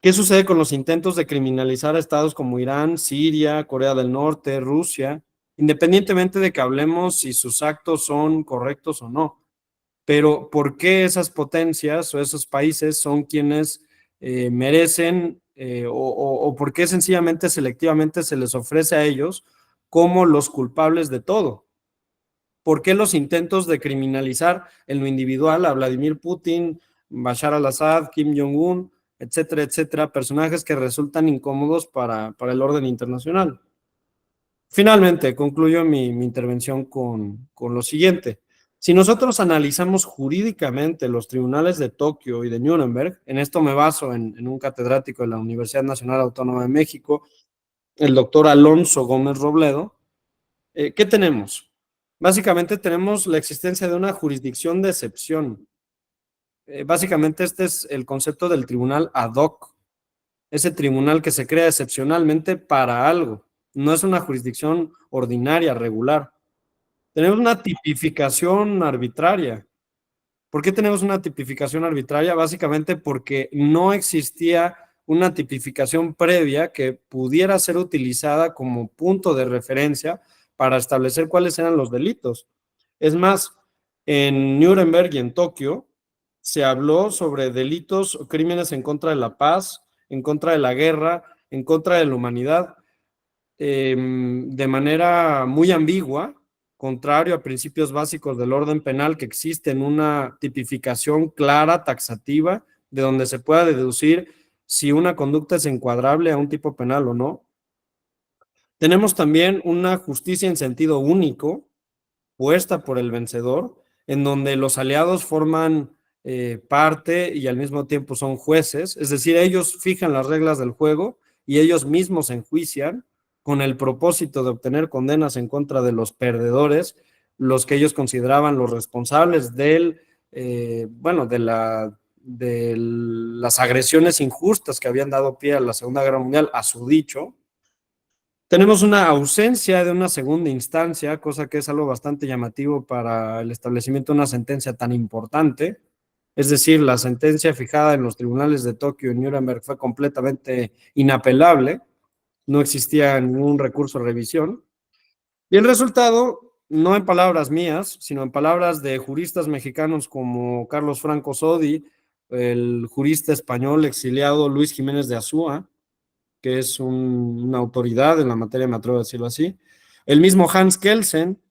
Speaker 2: ¿Qué sucede con los intentos de criminalizar a estados como Irán, Siria, Corea del Norte, Rusia, independientemente de que hablemos si sus actos son correctos o no? Pero ¿por qué esas potencias o esos países son quienes merecen o por qué sencillamente selectivamente se les ofrece a ellos como los culpables de todo? ¿Por qué los intentos de criminalizar en lo individual a Vladimir Putin, Bashar al-Assad, Kim Jong-un, etcétera, etcétera, personajes que resultan incómodos para el orden internacional? Finalmente, concluyo mi intervención con lo siguiente. Si nosotros analizamos jurídicamente los tribunales de Tokio y de Nuremberg, en esto me baso en un catedrático de la Universidad Nacional Autónoma de México, el doctor Alonso Gómez Robledo, ¿qué tenemos? Básicamente tenemos la existencia de una jurisdicción de excepción. Básicamente este es el concepto del tribunal ad hoc, ese tribunal que se crea excepcionalmente para algo, no es una jurisdicción ordinaria, regular. Tenemos una tipificación arbitraria. ¿Por qué tenemos una tipificación arbitraria? Básicamente porque no existía una tipificación previa que pudiera ser utilizada como punto de referencia para establecer cuáles eran los delitos. Es más, en Nuremberg y en Tokio se habló sobre delitos o crímenes en contra de la paz, en contra de la guerra, en contra de la humanidad, de manera muy ambigua, contrario a principios básicos del orden penal, que existen una tipificación clara, taxativa, de donde se pueda deducir si una conducta es encuadrable a un tipo penal o no. Tenemos también una justicia en sentido único, puesta por el vencedor, en donde los aliados forman parte y al mismo tiempo son jueces, es decir, ellos fijan las reglas del juego y ellos mismos enjuician con el propósito de obtener condenas en contra de los perdedores, los que ellos consideraban los responsables de las agresiones injustas que habían dado pie a la Segunda Guerra Mundial, a su dicho. Tenemos una ausencia de una segunda instancia, cosa que es algo bastante llamativo para el establecimiento de una sentencia tan importante. Es decir, la sentencia fijada en los tribunales de Tokio y Nuremberg fue completamente inapelable, no existía ningún recurso de revisión. Y el resultado, no en palabras mías, sino en palabras de juristas mexicanos como Carlos Franco Sodi, el jurista español exiliado Luis Jiménez de Azúa, que es una autoridad en la materia, me atrevo a decirlo así. El mismo Hans Kelsen,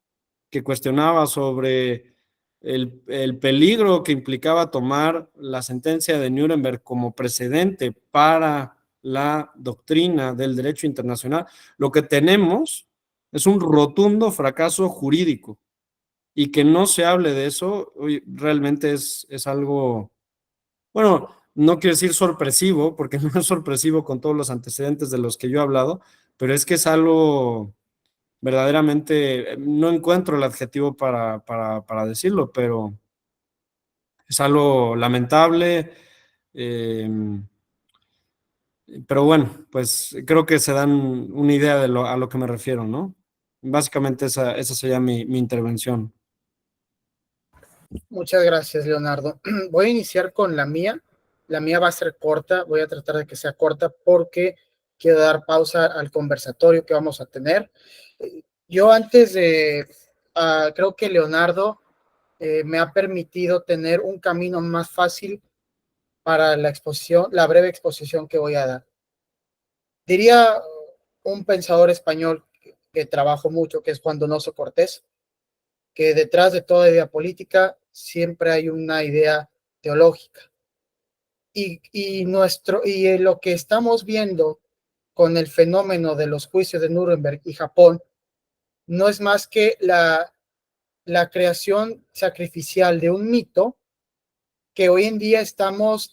Speaker 2: que cuestionaba sobre el peligro que implicaba tomar la sentencia de Nuremberg como precedente para la doctrina del derecho internacional. Lo que tenemos es un rotundo fracaso jurídico, y que no se hable de eso realmente es algo, bueno, no quiero decir sorpresivo, porque no es sorpresivo con todos los antecedentes de los que yo he hablado, pero es que es algo verdaderamente, no encuentro el adjetivo para decirlo, pero es algo lamentable, pero bueno, pues creo que se dan una idea de a lo que me refiero, ¿no? Básicamente esa sería mi intervención.
Speaker 1: Muchas gracias, Leonardo. Voy a iniciar con la mía. La mía va a ser corta, voy a tratar de que sea corta porque quiero dar pausa al conversatorio que vamos a tener. Yo antes de, creo que Leonardo me ha permitido tener un camino más fácil para la exposición, la breve exposición que voy a dar. Diría un pensador español que trabajo mucho, que es Juan Donoso Cortés, que detrás de toda idea política siempre hay una idea teológica. Y lo que estamos viendo con el fenómeno de los juicios de Nuremberg y Japón no es más que la creación sacrificial de un mito que hoy en día estamos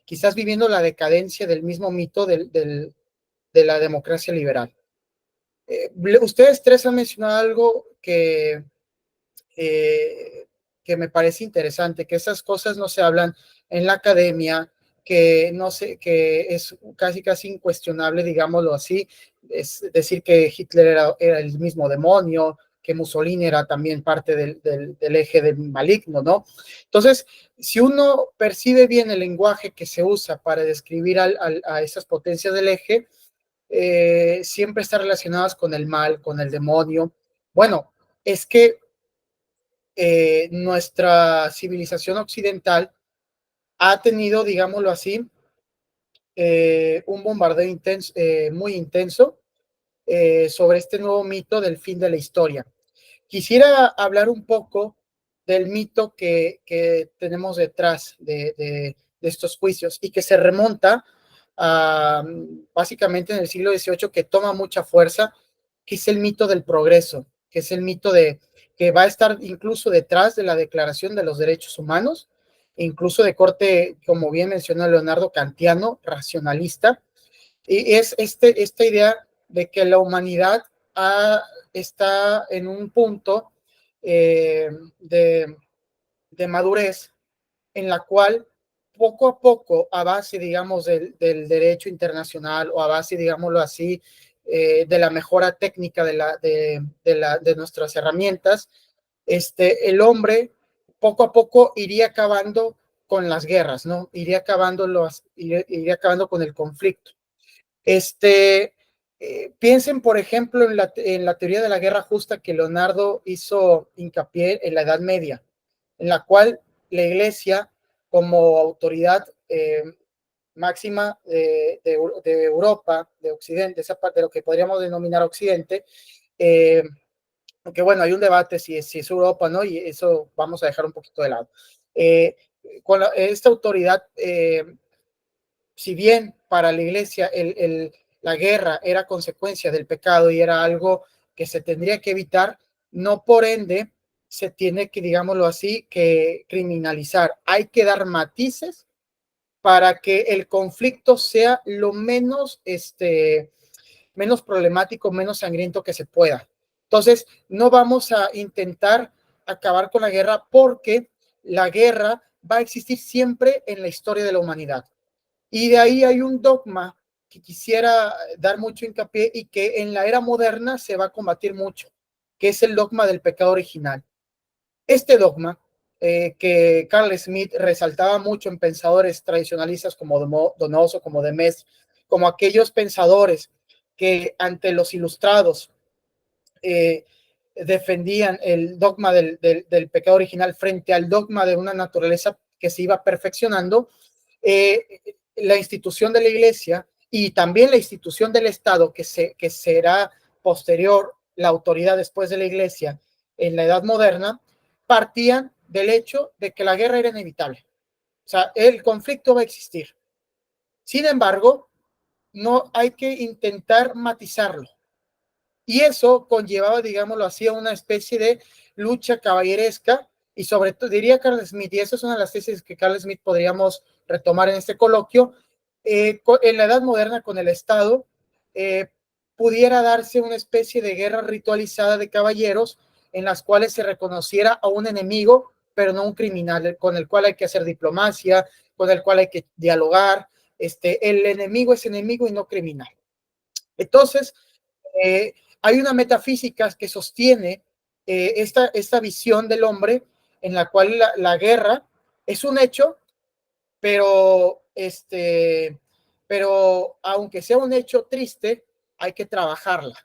Speaker 1: quizás viviendo la decadencia del mismo mito de la democracia liberal. Ustedes tres han mencionado algo que me parece interesante, que esas cosas no se hablan en la academia, que no sé, que es casi incuestionable, digámoslo así, es decir que Hitler era el mismo demonio, que Mussolini era también parte del eje del maligno, ¿no? Entonces, si uno percibe bien el lenguaje que se usa para describir a esas potencias del eje, siempre está relacionadas con el mal, con el demonio. Bueno, es que nuestra civilización occidental ha tenido, digámoslo así, un bombardeo muy intenso sobre este nuevo mito del fin de la historia. Quisiera hablar un poco del mito que tenemos detrás de estos juicios y que se remonta básicamente en el siglo XVIII, que toma mucha fuerza, que es el mito del progreso, que es el mito que va a estar incluso detrás de la Declaración de los Derechos Humanos, incluso de corte, como bien mencionó Leonardo, kantiano, racionalista, y es esta idea de que la humanidad está en un punto de madurez en la cual poco a poco, a base, digamos, del derecho internacional o a base, digámoslo así, de la mejora técnica de nuestras herramientas, el hombre poco a poco iría acabando con las guerras, ¿no? Iría acabando con el conflicto. Piensen, por ejemplo, en la teoría de la guerra justa que Leonardo hizo hincapié en la Edad Media, en la cual la Iglesia, como autoridad máxima de Europa, de Occidente, esa parte de lo que podríamos denominar Occidente, aunque bueno, hay un debate si es Europa, ¿no? Y eso vamos a dejar un poquito de lado. Con esta autoridad, si bien para la Iglesia la guerra era consecuencia del pecado y era algo que se tendría que evitar, no por ende se tiene que, digámoslo así, que criminalizar. Hay que dar matices para que el conflicto sea lo menos problemático, menos sangriento que se pueda. Entonces, no vamos a intentar acabar con la guerra porque la guerra va a existir siempre en la historia de la humanidad. Y de ahí hay un dogma que quisiera dar mucho hincapié y que en la era moderna se va a combatir mucho, que es el dogma del pecado original. Este dogma, que Carl Smith resaltaba mucho en pensadores tradicionalistas como Donoso, como de Maistre, como aquellos pensadores que ante los ilustrados defendían el dogma del pecado original frente al dogma de una naturaleza que se iba perfeccionando, la institución de la Iglesia y también la institución del Estado, que será posterior la autoridad después de la Iglesia en la Edad Moderna, partían del hecho de que la guerra era inevitable. O sea, el conflicto va a existir. Sin embargo, no hay que intentar matizarlo. Y eso conllevaba, digámoslo así, a una especie de lucha caballeresca y sobre todo, diría Carl Smith, y eso es una de las tesis que Carl Smith podríamos retomar en este coloquio, en la Edad Moderna con el Estado, pudiera darse una especie de guerra ritualizada de caballeros en las cuales se reconociera a un enemigo, pero no un criminal, con el cual hay que hacer diplomacia, con el cual hay que dialogar. El enemigo es enemigo y no criminal. Entonces, hay una metafísica que sostiene esta visión del hombre en la cual la guerra es un hecho, pero aunque sea un hecho triste, hay que trabajarla.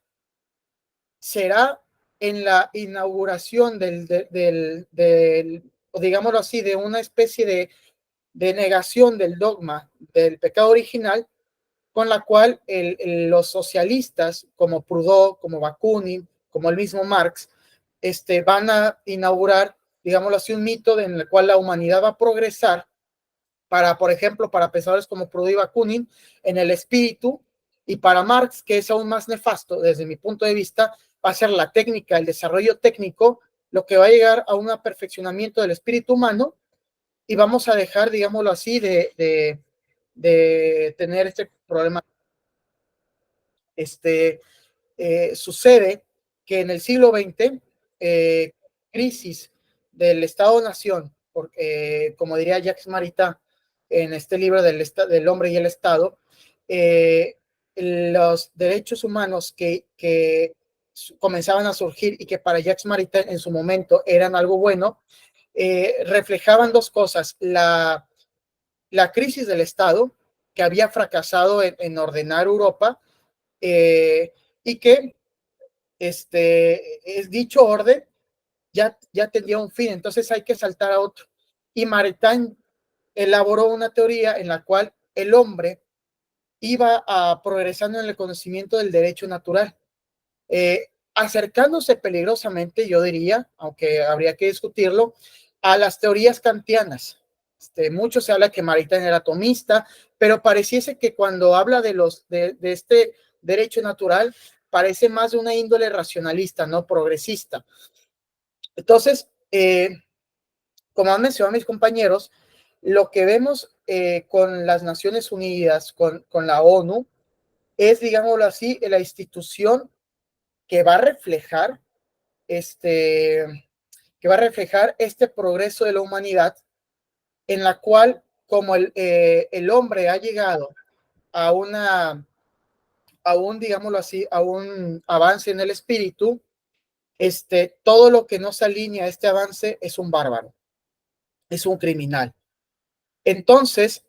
Speaker 1: Será en la inauguración digámoslo así, de una especie de negación del dogma del pecado original, con la cual los socialistas como Proudhon, como Bakunin, como el mismo Marx, van a inaugurar digámoslo así, un mito en el cual la humanidad va a progresar para, por ejemplo, para pensadores como Proudhon y Bakunin, en el espíritu, y para Marx, que es aún más nefasto desde mi punto de vista, va a ser la técnica, el desarrollo técnico, lo que va a llegar a un perfeccionamiento del espíritu humano, y vamos a dejar, digámoslo así, de tener este problema. Sucede que en el siglo XX, crisis del Estado-Nación, como diría Jacques Maritain en este libro del hombre y el Estado, los derechos humanos que comenzaban a surgir y que para Jacques Maritain en su momento eran algo bueno, reflejaban dos cosas: la crisis del Estado, que había fracasado en ordenar Europa, y que es dicho orden ya tendría un fin, entonces hay que saltar a otro. Y Maritain elaboró una teoría en la cual el hombre iba progresando en el conocimiento del derecho natural, acercándose peligrosamente, yo diría, aunque habría que discutirlo, a las teorías kantianas. Mucho se habla que Maritain era atomista, pero pareciese que cuando habla de este derecho natural, parece más de una índole racionalista, no progresista. Entonces, como han mencionado mis compañeros, lo que vemos con las Naciones Unidas, con la ONU, es, digámoslo así, la institución que va a reflejar este progreso de la humanidad, en la cual, como el hombre ha llegado a digámoslo así, a un avance en el espíritu, todo lo que no se alinea a este avance es un bárbaro, es un criminal. Entonces,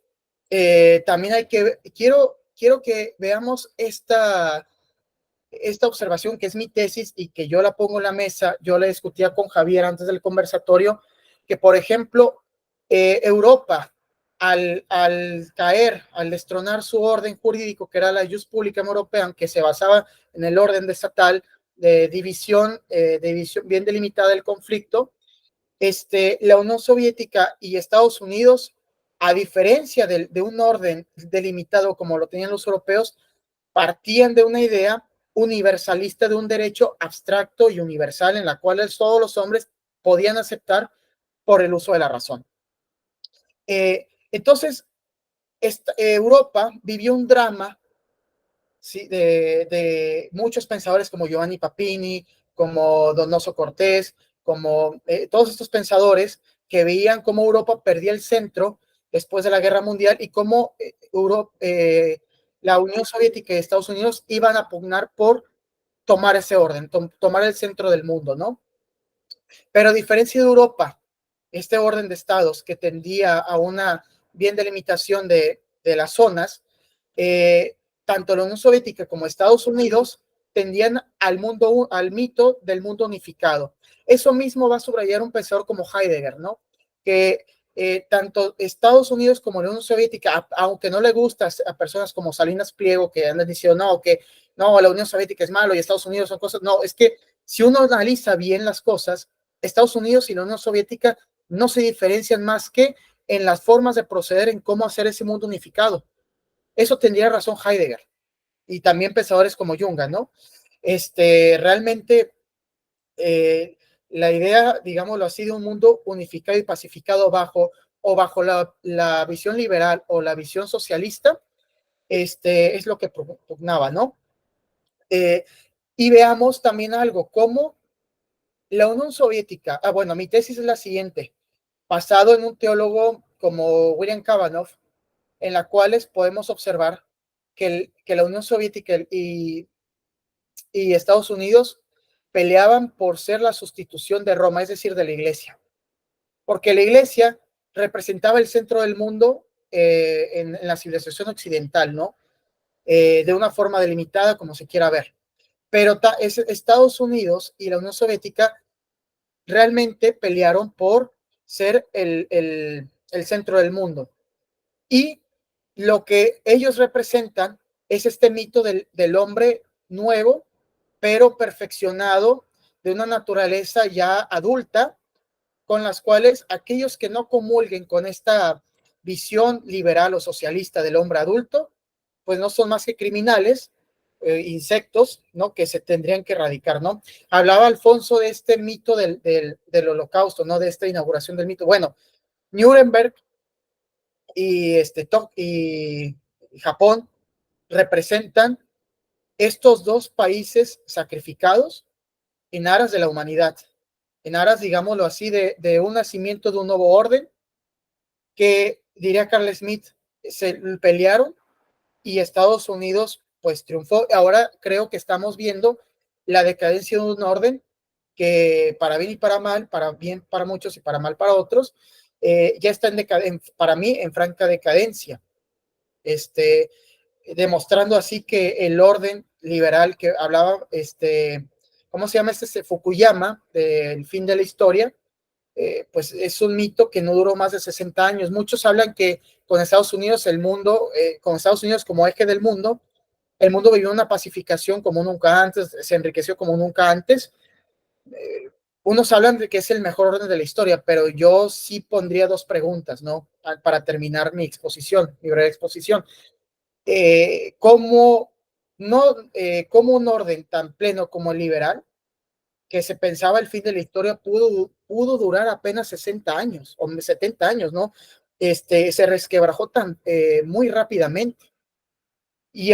Speaker 1: también quiero que veamos esta observación, que es mi tesis y que yo la pongo en la mesa. Yo la discutía con Javier antes del conversatorio, que por ejemplo, Europa, al caer, al destronar su orden jurídico, que era la Jus Publicam Europeam, que se basaba en el orden estatal de división bien delimitada del conflicto, la Unión Soviética y Estados Unidos, a diferencia de un orden delimitado como lo tenían los europeos, partían de una idea universalista de un derecho abstracto y universal en la cual todos los hombres podían aceptar por el uso de la razón. Entonces, Europa vivió un drama, ¿sí?, de muchos pensadores como Giovanni Papini, como Donoso Cortés, como todos estos pensadores que veían cómo Europa perdía el centro después de la Guerra Mundial y cómo la Unión Soviética y Estados Unidos iban a pugnar por tomar ese orden, tomar el centro del mundo, ¿no? Pero a diferencia de Europa, este orden de estados que tendía a una bien delimitación de las zonas, tanto la Unión Soviética como Estados Unidos tendían al mito del mundo unificado. Eso mismo va a subrayar un pensador como Heidegger, ¿no? Que tanto Estados Unidos como la Unión Soviética, aunque no le gusta a personas como Salinas Pliego, que andan diciendo, no, la Unión Soviética es malo y Estados Unidos son cosas, no, es que si uno analiza bien las cosas, Estados Unidos y la Unión Soviética no se diferencian más que en las formas de proceder en cómo hacer ese mundo unificado. Eso tendría razón Heidegger y también pensadores como Jung, ¿no? Realmente la idea, digámoslo así, de un mundo unificado y pacificado bajo la visión liberal o la visión socialista, es lo que propugnaba, ¿no? Y veamos también algo, como la Unión Soviética, bueno, mi tesis es la siguiente, basado en un teólogo como William Kavanaugh, en la cual podemos observar que la Unión Soviética y Estados Unidos peleaban por ser la sustitución de Roma, es decir, de la Iglesia, porque la Iglesia representaba el centro del mundo en la civilización occidental, ¿no? De una forma delimitada, como se quiera ver. Pero Estados Unidos y la Unión Soviética realmente pelearon por ser el centro del mundo. Y lo que ellos representan es este mito del hombre nuevo, pero perfeccionado, de una naturaleza ya adulta, con las cuales aquellos que no comulguen con esta visión liberal o socialista del hombre adulto, pues no son más que criminales, insectos, ¿no? Que se tendrían que erradicar, ¿no? Hablaba Alfonso de este mito del holocausto, ¿no? De esta inauguración del mito. Bueno, Nuremberg y, y Japón representan estos dos países sacrificados en aras de la humanidad, en aras, digámoslo así, de un nacimiento de un nuevo orden que, diría Carl Smith, se pelearon y Estados Unidos pues triunfó. Ahora creo que estamos viendo la decadencia de un orden que para bien y para mal, para bien para muchos y para mal para otros, ya está para mí en franca decadencia. Demostrando así que el orden liberal que hablaba, ¿cómo se llama Fukuyama, del fin de la historia? Pues es un mito que no duró más de 60 años. Muchos hablan que con Estados Unidos el mundo, con Estados Unidos como eje del mundo, el mundo vivió una pacificación como nunca antes, se enriqueció como nunca antes. Unos hablan de que es el mejor orden de la historia, pero yo sí pondría dos preguntas, ¿no? Para terminar mi exposición, mi breve exposición. ¿Cómo un orden tan pleno como el liberal, que se pensaba el fin de la historia, pudo durar apenas 60 años o 70 años, ¿no? Se resquebrajó muy rápidamente. Y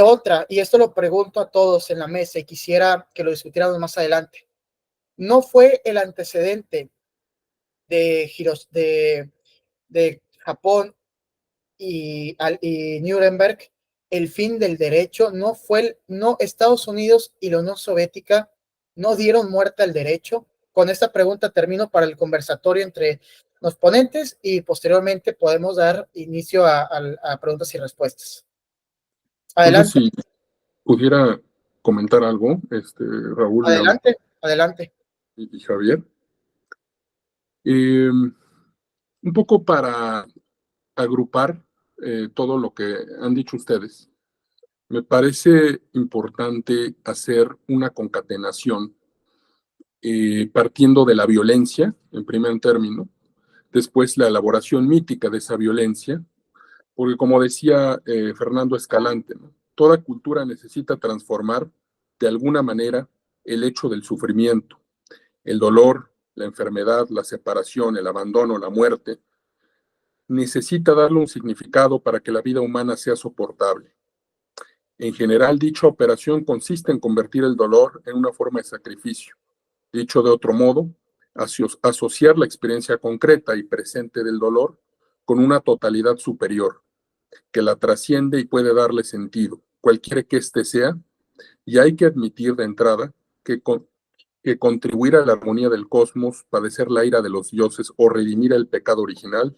Speaker 1: esto lo pregunto a todos en la mesa y quisiera que lo discutiéramos más adelante. ¿No fue el antecedente de Japón y Nuremberg el fin del derecho? No Estados Unidos y la Unión Soviética no dieron muerte al derecho. Con esta pregunta termino para el conversatorio entre los ponentes y posteriormente podemos dar inicio a preguntas y respuestas. Adelante.
Speaker 4: Entonces, si pudiera comentar algo, Raúl
Speaker 1: Adelante.
Speaker 4: Y Javier. Un poco para agrupar todo lo que han dicho ustedes. Me parece importante hacer una concatenación partiendo de la violencia, en primer término, después la elaboración mítica de esa violencia, porque como decía Fernando Escalante, ¿no? Toda cultura necesita transformar de alguna manera el hecho del sufrimiento, el dolor, la enfermedad, la separación, el abandono, la muerte. Necesita darle un significado para que la vida humana sea soportable. En general, dicha operación consiste en convertir el dolor en una forma de sacrificio. Dicho de otro modo, asociar la experiencia concreta y presente del dolor con una totalidad superior, que la trasciende y puede darle sentido, cualquiera que éste sea, y hay que admitir de entrada que contribuir a la armonía del cosmos, padecer la ira de los dioses o redimir el pecado original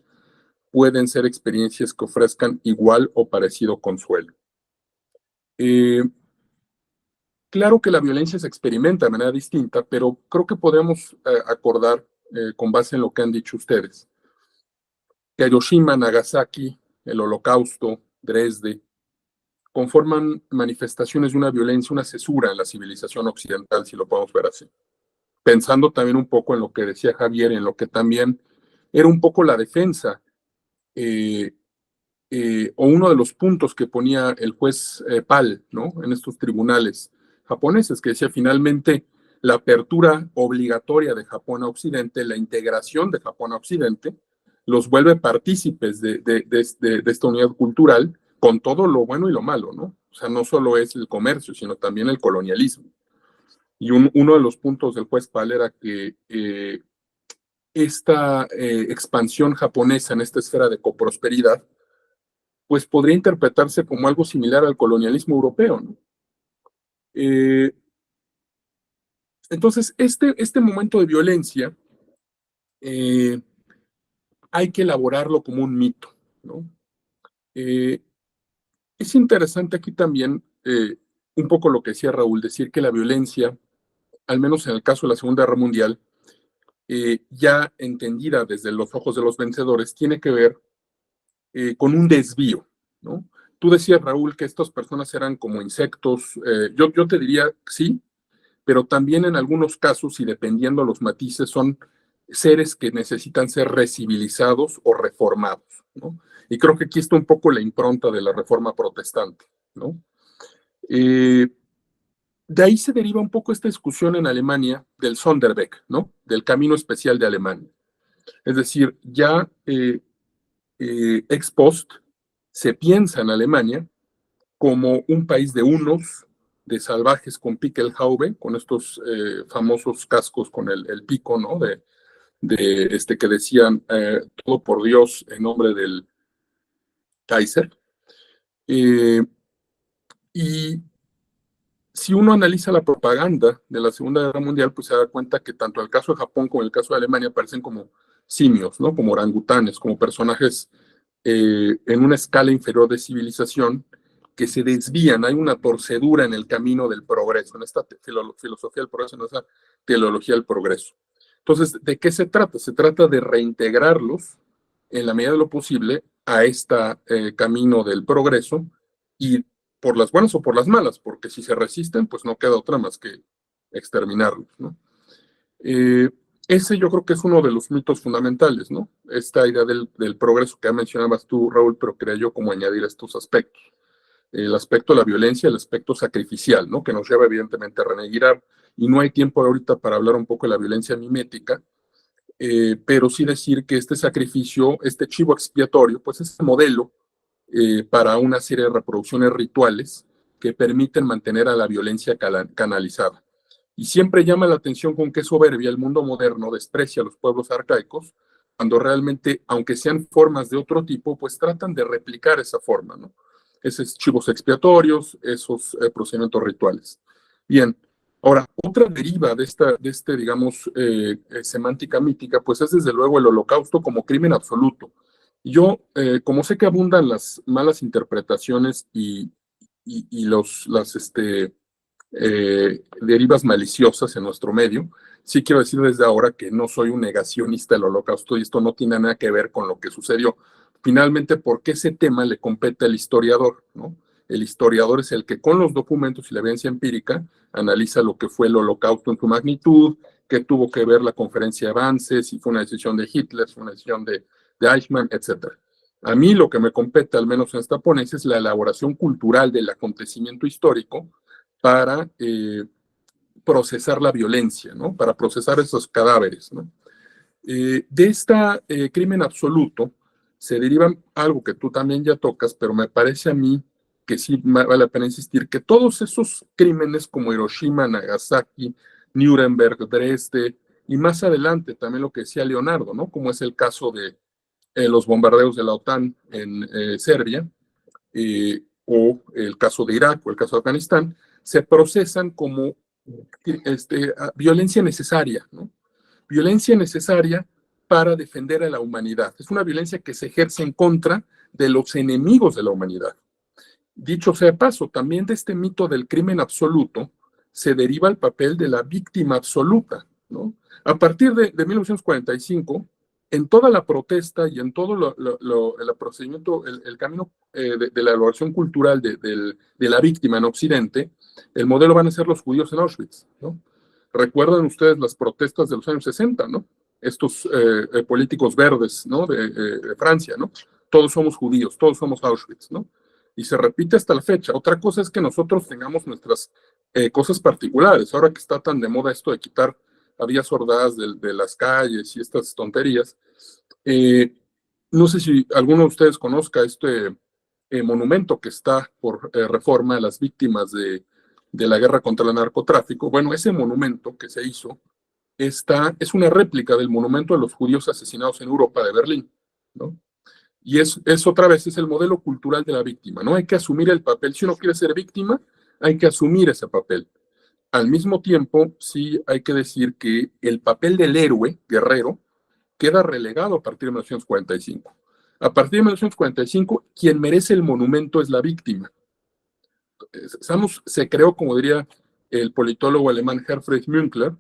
Speaker 4: pueden ser experiencias que ofrezcan igual o parecido consuelo. Claro que la violencia se experimenta de manera distinta, pero creo que podemos acordar, con base en lo que han dicho ustedes, que Hiroshima, Nagasaki, el Holocausto, Dresde, conforman manifestaciones de una violencia, una cesura en la civilización occidental, si lo podemos ver así. Pensando también un poco en lo que decía Javier, en lo que también era un poco la defensa, o uno de los puntos que ponía el juez Pal, ¿no? En estos tribunales japoneses, que decía finalmente la apertura obligatoria de Japón a Occidente, la integración de Japón a Occidente, los vuelve partícipes de esta unidad cultural con todo lo bueno y lo malo, ¿no? O sea, no solo es el comercio, sino también el colonialismo. Y uno de los puntos del juez Pal era que esta expansión japonesa en esta esfera de coprosperidad, pues podría interpretarse como algo similar al colonialismo europeo, ¿no? Entonces, este momento de violencia hay que elaborarlo como un mito, ¿no? Es interesante aquí también un poco lo que decía Raúl, decir que la violencia, al menos en el caso de la Segunda Guerra Mundial, ya entendida desde los ojos de los vencedores, tiene que ver con un desvío, ¿no? Tú decías, Raúl, que estas personas eran como insectos. Yo te diría sí, pero también en algunos casos, y dependiendo los matices, son seres que necesitan ser recivilizados o reformados, ¿no? Y creo que aquí está un poco la impronta de la reforma protestante, ¿no? De ahí se deriva un poco esta discusión en Alemania del Sonderweg, ¿no? Del camino especial de Alemania. Es decir, ya ex post se piensa en Alemania como un país de unos, de salvajes con Pickelhaube, con estos famosos cascos con el pico, ¿no? Que decían todo por Dios en nombre del Kaiser. Y si uno analiza la propaganda de la Segunda Guerra Mundial, pues se da cuenta que tanto el caso de Japón como el caso de Alemania parecen como simios, ¿no? Como orangutanes, como personajes en una escala inferior de civilización que se desvían. Hay una torcedura en el camino del progreso, en esta filosofía del progreso, en esa teología del progreso. Entonces, ¿de qué se trata? Se trata de reintegrarlos en la medida de lo posible a este camino del progreso, y por las buenas o por las malas, porque si se resisten, pues no queda otra más que exterminarlos, ¿no? Ese yo creo que es uno de los mitos fundamentales, ¿no? Esta idea del progreso que mencionabas tú, Raúl, pero quería yo como añadir estos aspectos. El aspecto de la violencia, el aspecto sacrificial, ¿no? Que nos lleva evidentemente a renegrar, y no hay tiempo ahorita para hablar un poco de la violencia mimética, pero sí decir que este sacrificio, este chivo expiatorio, pues es el modelo para una serie de reproducciones rituales que permiten mantener a la violencia canalizada. Y siempre llama la atención con qué soberbia el mundo moderno desprecia a los pueblos arcaicos, cuando realmente, aunque sean formas de otro tipo, pues tratan de replicar esa forma, ¿no? Esos chivos expiatorios, esos procedimientos rituales. Bien, ahora, otra deriva de digamos, semántica mítica, pues es desde luego el holocausto como crimen absoluto. Yo, como sé que abundan las malas interpretaciones y las derivas maliciosas en nuestro medio, sí quiero decir desde ahora que no soy un negacionista del holocausto, y esto no tiene nada que ver con lo que sucedió. Finalmente, porque ese tema le compete al historiador, ¿no? El historiador es el que con los documentos y la evidencia empírica analiza lo que fue el holocausto en su magnitud, qué tuvo que ver la conferencia de avances, si fue una decisión de Hitler, si fue una decisión de Eichmann, etc. A mí lo que me compete, al menos en esta ponencia, es la elaboración cultural del acontecimiento histórico para procesar la violencia, ¿no? Para procesar esos cadáveres, ¿no? De este crimen absoluto se deriva algo que tú también ya tocas, pero me parece a mí que sí vale la pena insistir, que todos esos crímenes como Hiroshima, Nagasaki, Nuremberg, Dresde, y más adelante también lo que decía Leonardo, ¿no? Como es el caso de los bombardeos de la OTAN en Serbia, o el caso de Irak o el caso de Afganistán, se procesan como violencia necesaria, ¿no? Violencia necesaria para defender a la humanidad. Es una violencia que se ejerce en contra de los enemigos de la humanidad. Dicho sea de paso, también de este mito del crimen absoluto se deriva el papel de la víctima absoluta, ¿no? A partir de 1945, en toda la protesta y en todo el procedimiento, el camino de la elaboración cultural de la víctima en Occidente, el modelo van a ser los judíos en Auschwitz, ¿no? Recuerdan ustedes las protestas de los años 60, ¿no? Estos políticos verdes, ¿no? De Francia, ¿no? Todos somos judíos, todos somos Auschwitz, ¿no? Y se repite hasta la fecha. Otra cosa es que nosotros tengamos nuestras cosas particulares. Ahora que está tan de moda esto de quitar a vías sordadas de las calles y estas tonterías, no sé si alguno de ustedes conozca este monumento que está por reforma a las víctimas de la guerra contra el narcotráfico. Bueno, ese monumento que se hizo es una réplica del monumento de los judíos asesinados en Europa de Berlín, ¿no? Y es otra vez, es el modelo cultural de la víctima, ¿no? Hay que asumir el papel. Si uno quiere ser víctima, hay que asumir ese papel. Al mismo tiempo, sí hay que decir que el papel del héroe, guerrero, queda relegado a partir de 1945. A partir de 1945, quien merece el monumento es la víctima. Se creó, como diría el politólogo alemán Herfried Münkler,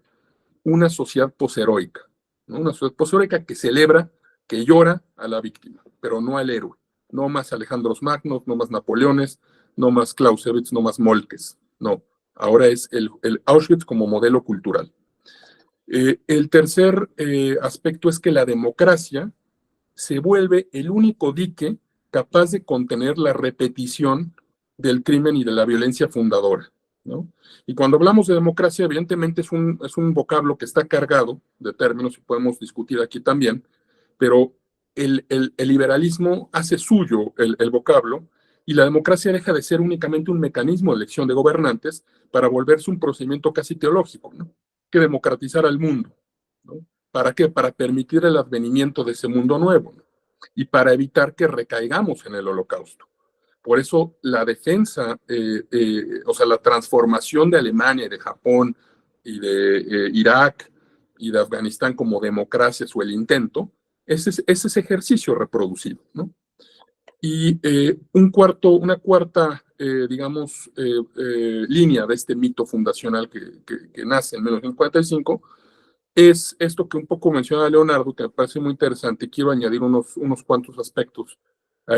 Speaker 4: una sociedad posheroica, ¿no? Una sociedad posheroica que celebra, que llora a la víctima, pero no al héroe. No más Alejandros Magnos, no más Napoleones, no más Clausewitz, no más Moltkes. No, ahora es el Auschwitz como modelo cultural. El tercer aspecto es que la democracia se vuelve el único dique capaz de contener la repetición del crimen y de la violencia fundadora, ¿no? Y cuando hablamos de democracia, evidentemente es un vocablo que está cargado de términos, y podemos discutir aquí también, pero el liberalismo hace suyo el vocablo, y la democracia deja de ser únicamente un mecanismo de elección de gobernantes para volverse un procedimiento casi teológico, ¿no? Que democratizar al mundo, ¿no? ¿Para qué? Para permitir el advenimiento de ese mundo nuevo, ¿no? Y para evitar que recaigamos en el holocausto. Por eso la defensa, o sea, la transformación de Alemania y de Japón y de Irak y de Afganistán como democracias o el intento, es ese ejercicio reproducido, ¿no? Y una cuarta, digamos, línea de este mito fundacional que nace en 1945 es esto que un poco menciona Leonardo, que me parece muy interesante, y quiero añadir unos cuantos aspectos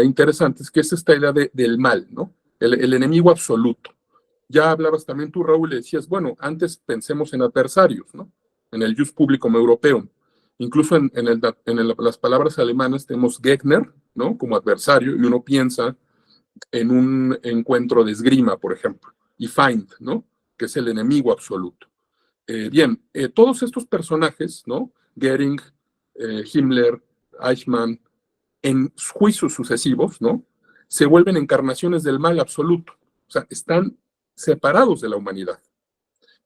Speaker 4: interesantes, que es esta idea del mal, ¿no? El enemigo absoluto. Ya hablabas también tú, Raúl, y decías, bueno, antes pensemos en adversarios, ¿no? En el Jus Publicum Europeum. Incluso en las palabras alemanas tenemos Gegner, ¿no? Como adversario, y uno piensa en un encuentro de esgrima, por ejemplo, y Feind, ¿no? Que es el enemigo absoluto. Bien, todos estos personajes, ¿no? Goering, Himmler, Eichmann, en juicios sucesivos, ¿no? Se vuelven encarnaciones del mal absoluto. O sea, están separados de la humanidad.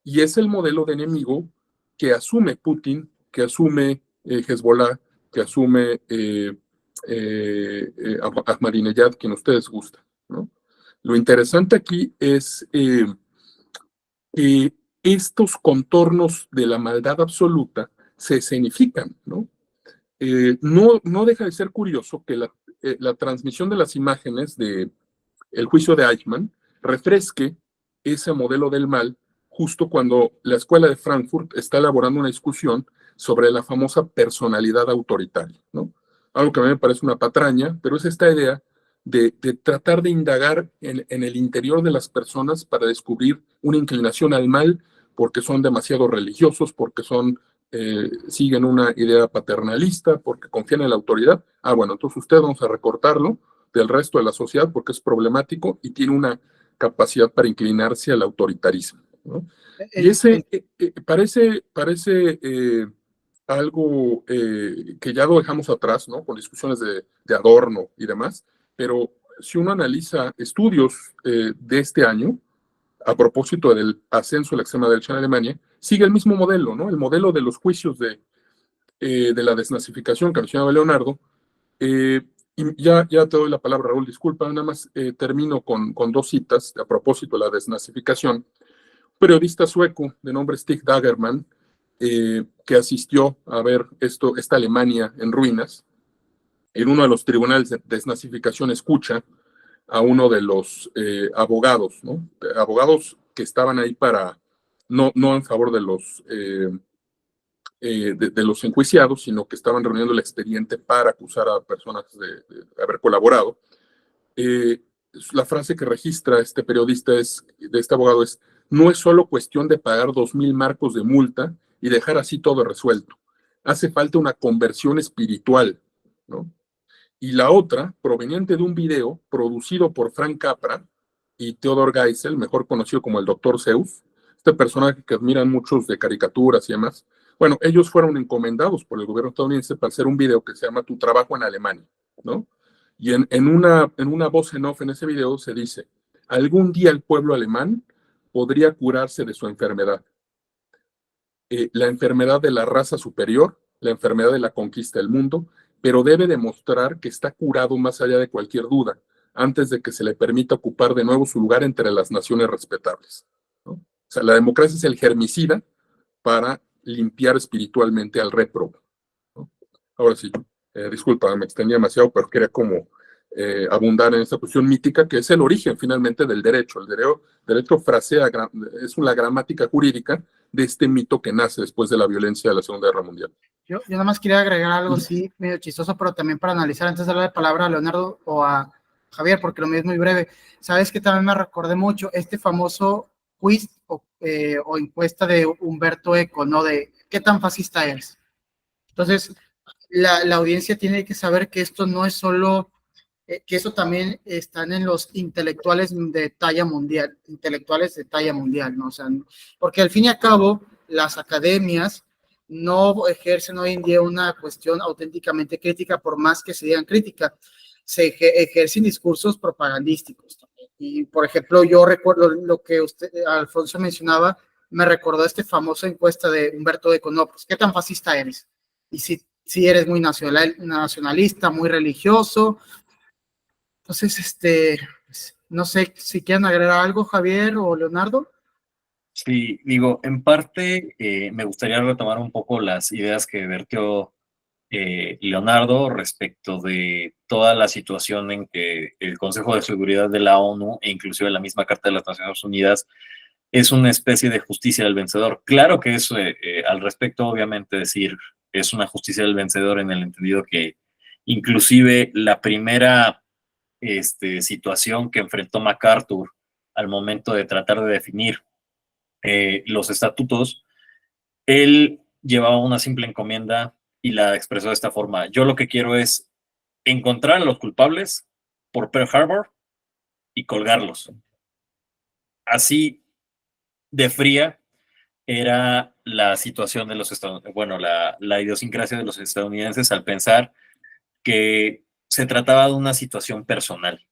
Speaker 4: Y es el modelo de enemigo que asume Putin, que asume Hezbollah, que asume Ahmadinejad, quien ustedes gustan, ¿no? Lo interesante aquí es que estos contornos de la maldad absoluta se escenifican, ¿no? No deja de ser curioso que la transmisión de las imágenes del juicio de Eichmann refresque ese modelo del mal justo cuando la Escuela de Frankfurt está elaborando una discusión sobre la famosa personalidad autoritaria, ¿no? Algo que a mí me parece una patraña, pero es esta idea de tratar de indagar en el interior de las personas para descubrir una inclinación al mal porque son demasiado religiosos, porque siguen una idea paternalista, porque confían en la autoridad. Ah, bueno, entonces usted vamos a recortarlo del resto de la sociedad porque es problemático y tiene una capacidad para inclinarse al autoritarismo, ¿no? Y ese parece algo que ya lo dejamos atrás, ¿no? Con discusiones de Adorno y demás, pero si uno analiza estudios de este año, a propósito del ascenso de la extrema derecha en Alemania, sigue el mismo modelo, ¿no? El modelo de los juicios de la desnazificación que mencionaba Leonardo. Y ya te doy la palabra, Raúl, disculpa, nada más termino con dos citas a propósito de la desnazificación. Un periodista sueco de nombre Stig Dagerman, que asistió a ver esta Alemania en ruinas, en uno de los tribunales de desnazificación escucha a uno de los abogados, ¿no? Abogados que estaban ahí no en favor de los enjuiciados, sino que estaban reuniendo el expediente para acusar a personas de haber colaborado. La frase que registra este periodista de este abogado es: no es solo cuestión de pagar 2,000 marcos de multa y dejar así todo resuelto. Hace falta una conversión espiritual, ¿no? Y la otra, proveniente de un video producido por Frank Capra y Theodor Geisel, mejor conocido como el Dr. Seuss, este personaje que admiran muchos de caricaturas y demás. Bueno, ellos fueron encomendados por el gobierno estadounidense para hacer un video que se llama Tu trabajo en Alemania, ¿no? Y en una voz en off en ese video se dice: algún día el pueblo alemán podría curarse de su enfermedad. La enfermedad de la raza superior, la enfermedad de la conquista del mundo, pero debe demostrar que está curado más allá de cualquier duda, antes de que se le permita ocupar de nuevo su lugar entre las naciones respetables, ¿no? O sea, la democracia es el germicida para limpiar espiritualmente al réprobo, ¿no? Ahora sí, disculpa, me extendí demasiado, pero quería como abundar en esta cuestión mítica que es el origen finalmente del derecho. El derecho frasea, es una gramática jurídica de este mito que nace después de la violencia de la Segunda Guerra Mundial.
Speaker 1: Yo nada más quería agregar algo así medio chistoso, pero también para analizar antes de darle la palabra a Leonardo o a Javier, porque lo mío es muy breve. Sabes que también me recordé mucho este famoso quiz o encuesta de Humberto Eco, ¿no? De ¿qué tan fascista eres? Entonces, la audiencia tiene que saber que esto no es solo, que eso también están en los intelectuales de talla mundial, ¿no? O sea, porque al fin y al cabo, las academias no ejercen hoy en día una cuestión auténticamente crítica, por más que se digan crítica, se ejercen discursos propagandísticos también. Y, por ejemplo, yo recuerdo lo que usted, Alfonso, mencionaba, me recordó esta famosa encuesta de Humberto Eco, no, pues, ¿qué tan fascista eres? Y si eres muy nacionalista, muy religioso. Entonces, pues, no sé si quieren agregar algo, Javier o Leonardo.
Speaker 3: Sí, digo, en parte me gustaría retomar un poco las ideas que vertió Leonardo respecto de toda la situación en que el Consejo de Seguridad de la ONU e inclusive la misma Carta de las Naciones Unidas es una especie de justicia del vencedor. Claro que es al respecto, obviamente, decir es una justicia del vencedor en el entendido que inclusive la primera situación que enfrentó MacArthur al momento de tratar de definir los estatutos, él llevaba una simple encomienda y la expresó de esta forma: yo lo que quiero es encontrar a los culpables por Pearl Harbor y colgarlos. Así de fría era la situación de los estadounidenses, bueno, la idiosincrasia de los estadounidenses al pensar que se trataba de una situación personal.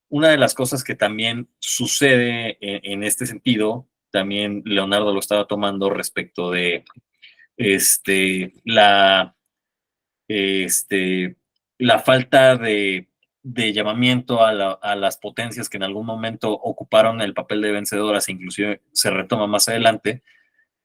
Speaker 3: Una de las cosas que también sucede en este sentido, también Leonardo lo estaba tomando respecto de la, la falta de llamamiento a las potencias que en algún momento ocuparon el papel de vencedoras, inclusive se retoma más adelante.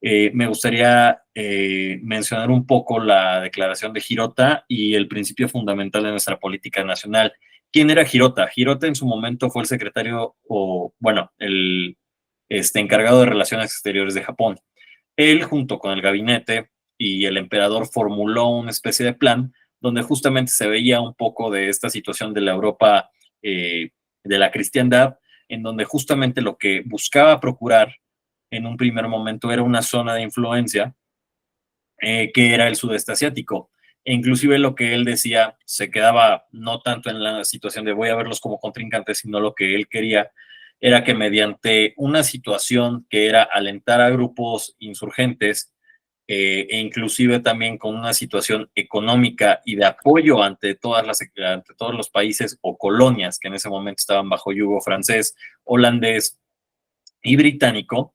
Speaker 3: Me gustaría mencionar un poco la declaración de Hirota y el principio fundamental de nuestra política nacional. ¿Quién era Hirota? Hirota en su momento fue el secretario, o bueno, el encargado de Relaciones Exteriores de Japón. Él, junto con el gabinete y el emperador, formuló una especie de plan donde justamente se veía un poco de esta situación de la Europa de la cristiandad, en donde justamente lo que buscaba procurar en un primer momento era una zona de influencia que era el sudeste asiático. E inclusive lo que él decía se quedaba no tanto en la situación de voy a verlos como contrincantes, sino lo que él quería era que mediante una situación que era alentar a grupos insurgentes e inclusive también con una situación económica y de apoyo ante todos los países o colonias que en ese momento estaban bajo yugo francés, holandés y británico,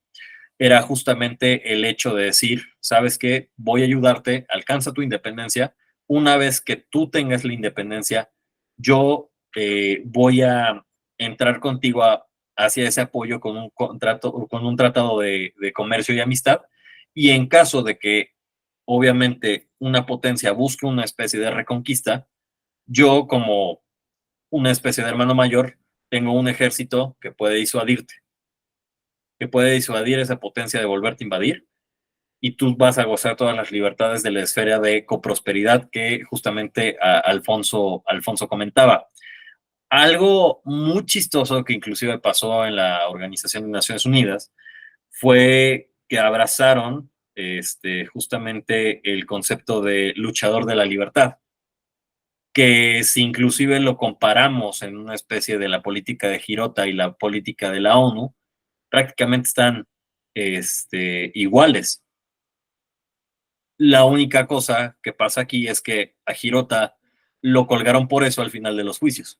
Speaker 3: era justamente el hecho de decir, ¿sabes qué? Voy a ayudarte, alcanza tu independencia. Una vez que tú tengas la independencia, yo voy a entrar contigo hacia ese apoyo con un tratado de comercio y amistad. Y en caso de que, obviamente, una potencia busque una especie de reconquista, yo, como una especie de hermano mayor, tengo un ejército que puede disuadir esa potencia de volverte a invadir, y tú vas a gozar todas las libertades de la esfera de coprosperidad que justamente Alfonso comentaba. Algo muy chistoso que inclusive pasó en la Organización de Naciones Unidas fue que abrazaron justamente el concepto de luchador de la libertad, que si inclusive lo comparamos en una especie de la política de Hirota y la política de la ONU, prácticamente están iguales. La única cosa que pasa aquí es que a Hirota lo colgaron por eso al final de los juicios.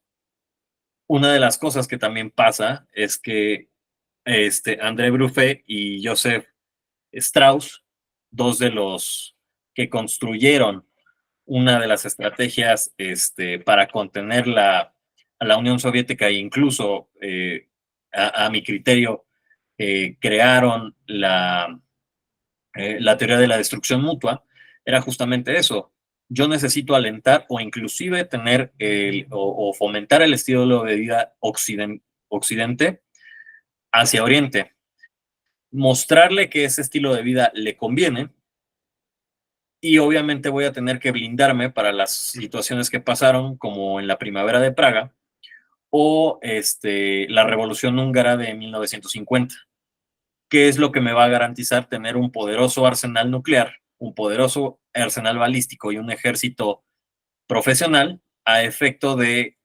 Speaker 3: Una de las cosas que también pasa es que André Bruffet y Joseph Strauss, dos de los que construyeron una de las estrategias para contener a la Unión Soviética e incluso, a mi criterio, crearon la teoría de la destrucción mutua, era justamente eso. Yo necesito alentar o inclusive tener o fomentar el estilo de vida occidente hacia Oriente, mostrarle que ese estilo de vida le conviene, y obviamente voy a tener que blindarme para las situaciones que pasaron, como en la primavera de Praga o la revolución húngara de 1950. ¿qué es lo que me va a garantizar tener un poderoso arsenal nuclear, un poderoso arsenal balístico y un ejército profesional a efecto de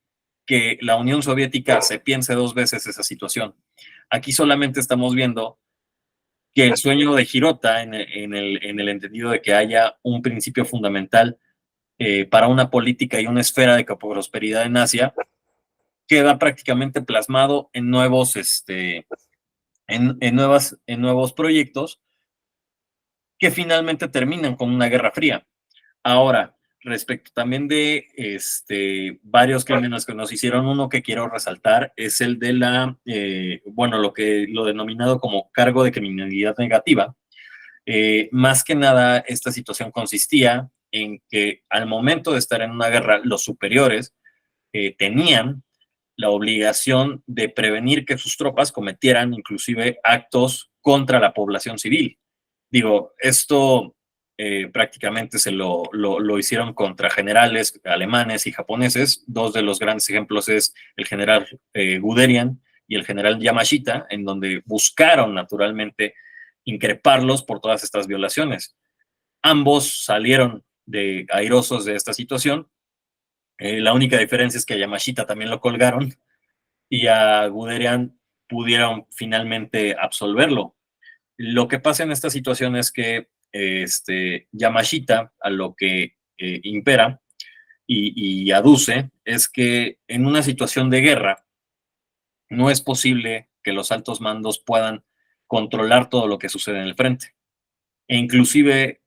Speaker 3: que la Unión Soviética se piense dos veces esa situación? Aquí solamente estamos viendo que el sueño de Hirota, en el entendido de que haya un principio fundamental para una política y una esfera de prosperidad en Asia, queda prácticamente plasmado en nuevos, en nuevos proyectos que finalmente terminan con una guerra fría. Ahora, respecto también de varios crímenes que nos hicieron, uno que quiero resaltar es el de lo denominado como cargo de criminalidad negativa. Más que nada, esta situación consistía en que al momento de estar en una guerra, los superiores tenían la obligación de prevenir que sus tropas cometieran inclusive actos contra la población civil. Digo, esto prácticamente lo hicieron contra generales alemanes y japoneses. Dos de los grandes ejemplos es el general Guderian y el general Yamashita, en donde buscaron naturalmente increparlos por todas estas violaciones. Ambos salieron airosos de esta situación. La única diferencia es que a Yamashita también lo colgaron y a Guderian pudieron finalmente absolverlo. Lo que pasa en esta situación es que Yamashita, a lo que impera y aduce, es que en una situación de guerra no es posible que los altos mandos puedan controlar todo lo que sucede en el frente. E inclusive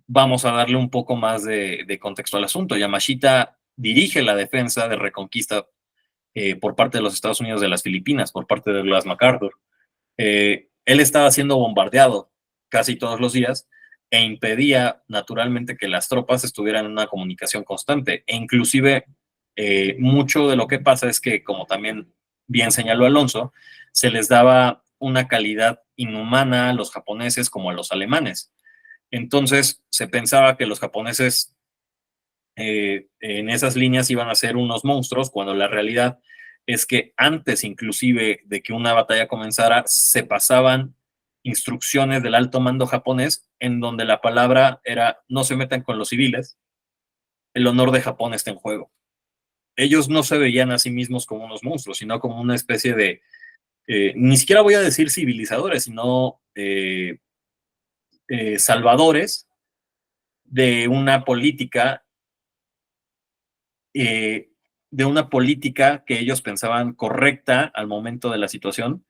Speaker 3: vamos a darle un poco más de contexto al asunto. Yamashita dirige la defensa de reconquista por parte de los Estados Unidos de las Filipinas, por parte de Douglas MacArthur. Él estaba siendo bombardeado casi todos los días e impedía naturalmente que las tropas estuvieran en una comunicación constante. E inclusive mucho de lo que pasa es que, como también bien señaló Alonso, se les daba una calidad inhumana a los japoneses como a los alemanes. Entonces se pensaba que los japoneses en esas líneas iban a ser unos monstruos, cuando la realidad es que antes inclusive de que una batalla comenzara, se pasaban instrucciones del alto mando japonés en donde la palabra era: no se metan con los civiles, el honor de Japón está en juego. Ellos no se veían a sí mismos como unos monstruos, sino como una especie de, ni siquiera voy a decir civilizadores, sino salvadores de una política que ellos pensaban correcta al momento de la situación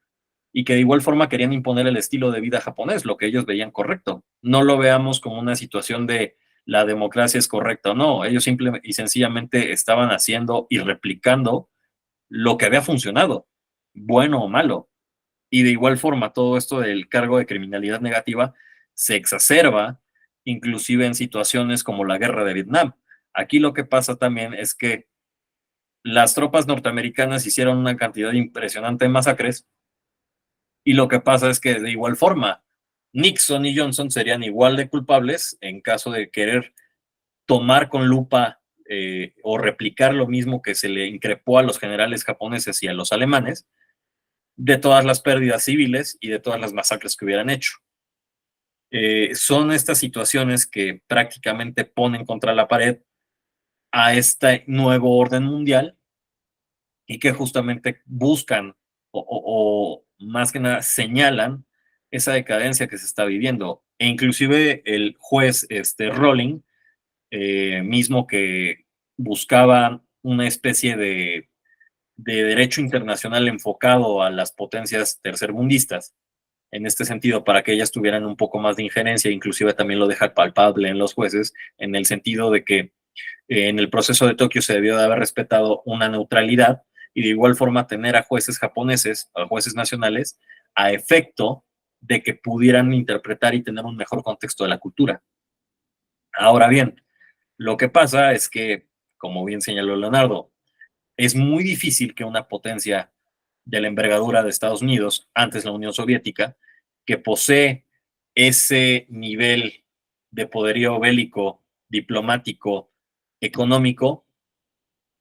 Speaker 3: y que de igual forma querían imponer el estilo de vida japonés, lo que ellos veían correcto. No lo veamos como una situación de la democracia es correcta o no. Ellos simple y sencillamente estaban haciendo y replicando lo que había funcionado, bueno o malo. Y de igual forma, todo esto del cargo de criminalidad negativa se exacerba inclusive en situaciones como la guerra de Vietnam. Aquí lo que pasa también es que las tropas norteamericanas hicieron una cantidad impresionante de masacres y lo que pasa es que de igual forma Nixon y Johnson serían igual de culpables en caso de querer tomar con lupa o replicar lo mismo que se le increpó a los generales japoneses y a los alemanes, de todas las pérdidas civiles y de todas las masacres que hubieran hecho. Son estas situaciones que prácticamente ponen contra la pared a este nuevo orden mundial y que justamente buscan o más que nada señalan esa decadencia que se está viviendo. E inclusive el juez Rowling, mismo que buscaba una especie de derecho internacional enfocado a las potencias tercermundistas, en este sentido, para que ellas tuvieran un poco más de injerencia, inclusive también lo deja palpable en los jueces, en el sentido de que en el proceso de Tokio se debió de haber respetado una neutralidad y de igual forma tener a jueces japoneses, a jueces nacionales, a efecto de que pudieran interpretar y tener un mejor contexto de la cultura. Ahora bien, lo que pasa es que, como bien señaló Leonardo, es muy difícil que una potencia de la envergadura de Estados Unidos, antes la Unión Soviética, que posee ese nivel de poderío bélico, diplomático, económico,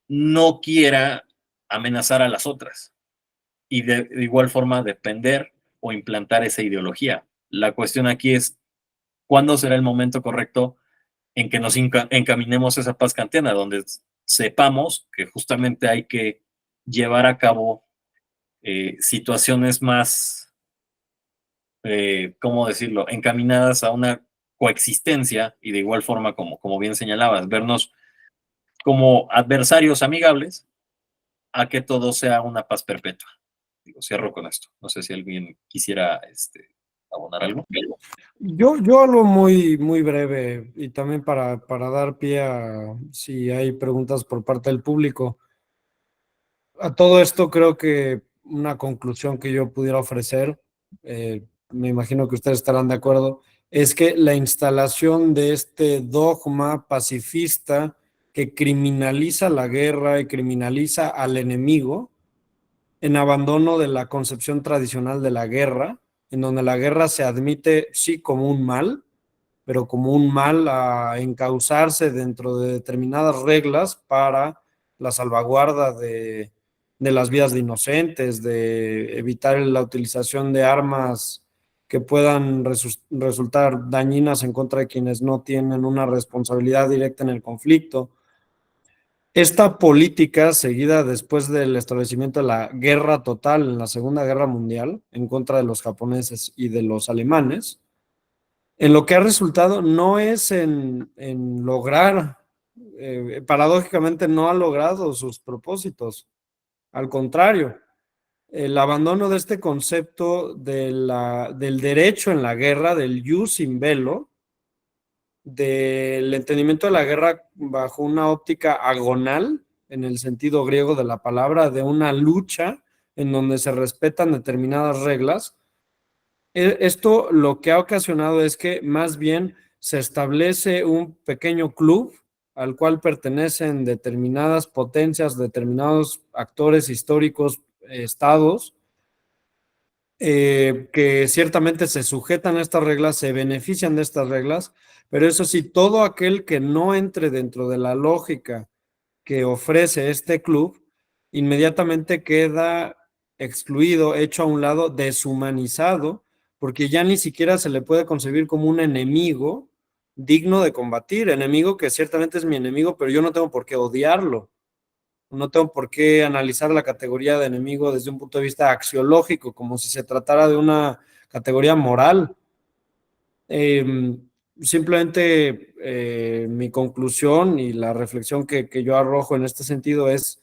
Speaker 3: no quiera amenazar a las otras y de igual forma depender o implantar esa ideología. La cuestión aquí es, ¿cuándo será el momento correcto en que nos encaminemos a esa paz kantiana, donde sepamos que justamente hay que llevar a cabo situaciones más, ¿cómo decirlo?, encaminadas a una coexistencia, y de igual forma, como bien señalabas, vernos como adversarios amigables, a que todo sea una paz perpetua. Digo, cierro con esto. No sé si alguien quisiera abonar algo.
Speaker 2: Yo hablo muy, muy breve y también para dar pie a si hay preguntas por parte del público. A todo esto creo que una conclusión que yo pudiera ofrecer, me imagino que ustedes estarán de acuerdo, es que la instalación de este dogma pacifista que criminaliza la guerra y criminaliza al enemigo, en abandono de la concepción tradicional de la guerra, en donde la guerra se admite sí como un mal, pero como un mal a encauzarse dentro de determinadas reglas para la salvaguarda de las vidas de inocentes, de evitar la utilización de armas que puedan resultar dañinas en contra de quienes no tienen una responsabilidad directa en el conflicto. Esta política, seguida después del establecimiento de la guerra total en la Segunda Guerra Mundial, en contra de los japoneses y de los alemanes, en lo que ha resultado no es en lograr, paradójicamente no ha logrado sus propósitos. Al contrario, el abandono de este concepto del derecho en la guerra, del jus in bello, del entendimiento de la guerra bajo una óptica agonal, en el sentido griego de la palabra, de una lucha en donde se respetan determinadas reglas. Esto lo que ha ocasionado es que más bien se establece un pequeño club al cual pertenecen determinadas potencias, determinados actores históricos, estados, que ciertamente se sujetan a estas reglas, se benefician de estas reglas, pero eso sí, todo aquel que no entre dentro de la lógica que ofrece este club, inmediatamente queda excluido, hecho a un lado, deshumanizado, porque ya ni siquiera se le puede concebir como un enemigo digno de combatir, enemigo que ciertamente es mi enemigo, pero yo no tengo por qué odiarlo. No tengo por qué analizar la categoría de enemigo desde un punto de vista axiológico, como si se tratara de una categoría moral. Simplemente mi conclusión y la reflexión que yo arrojo en este sentido es: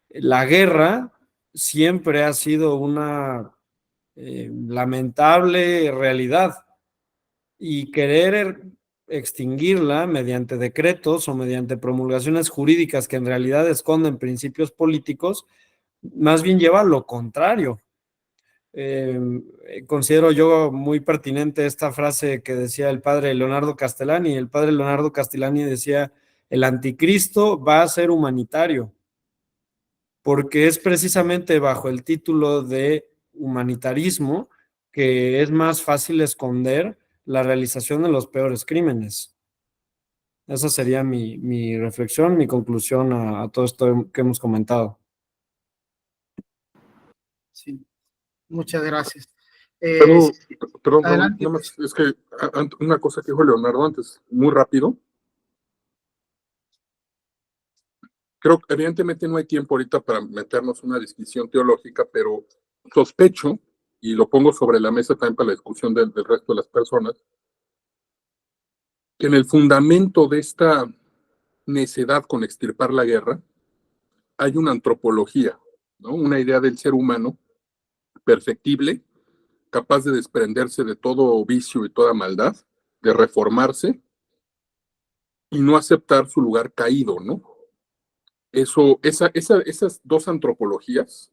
Speaker 2: la guerra siempre ha sido una lamentable realidad, y querer extinguirla mediante decretos o mediante promulgaciones jurídicas que en realidad esconden principios políticos, más bien lleva a lo contrario. Considero yo muy pertinente esta frase que decía el padre Leonardo Castellani. El padre Leonardo Castellani decía: el anticristo va a ser humanitario, porque es precisamente bajo el título de humanitarismo que es más fácil esconder la realización de los peores crímenes. Esa sería mi reflexión, mi conclusión a todo esto que hemos comentado.
Speaker 1: Sí, muchas gracias.
Speaker 4: Perdón, Raúl,
Speaker 1: adelante,
Speaker 4: nada más, es que una cosa que dijo Leonardo antes, muy rápido. Creo que evidentemente no hay tiempo ahorita para meternos en una discusión teológica, pero sospecho, y lo pongo sobre la mesa también para la discusión del resto de las personas, que en el fundamento de esta necedad con extirpar la guerra hay una antropología, ¿no? Una idea del ser humano perfectible, capaz de desprenderse de todo vicio y toda maldad, de reformarse y no aceptar su lugar caído, ¿no? Esas dos antropologías,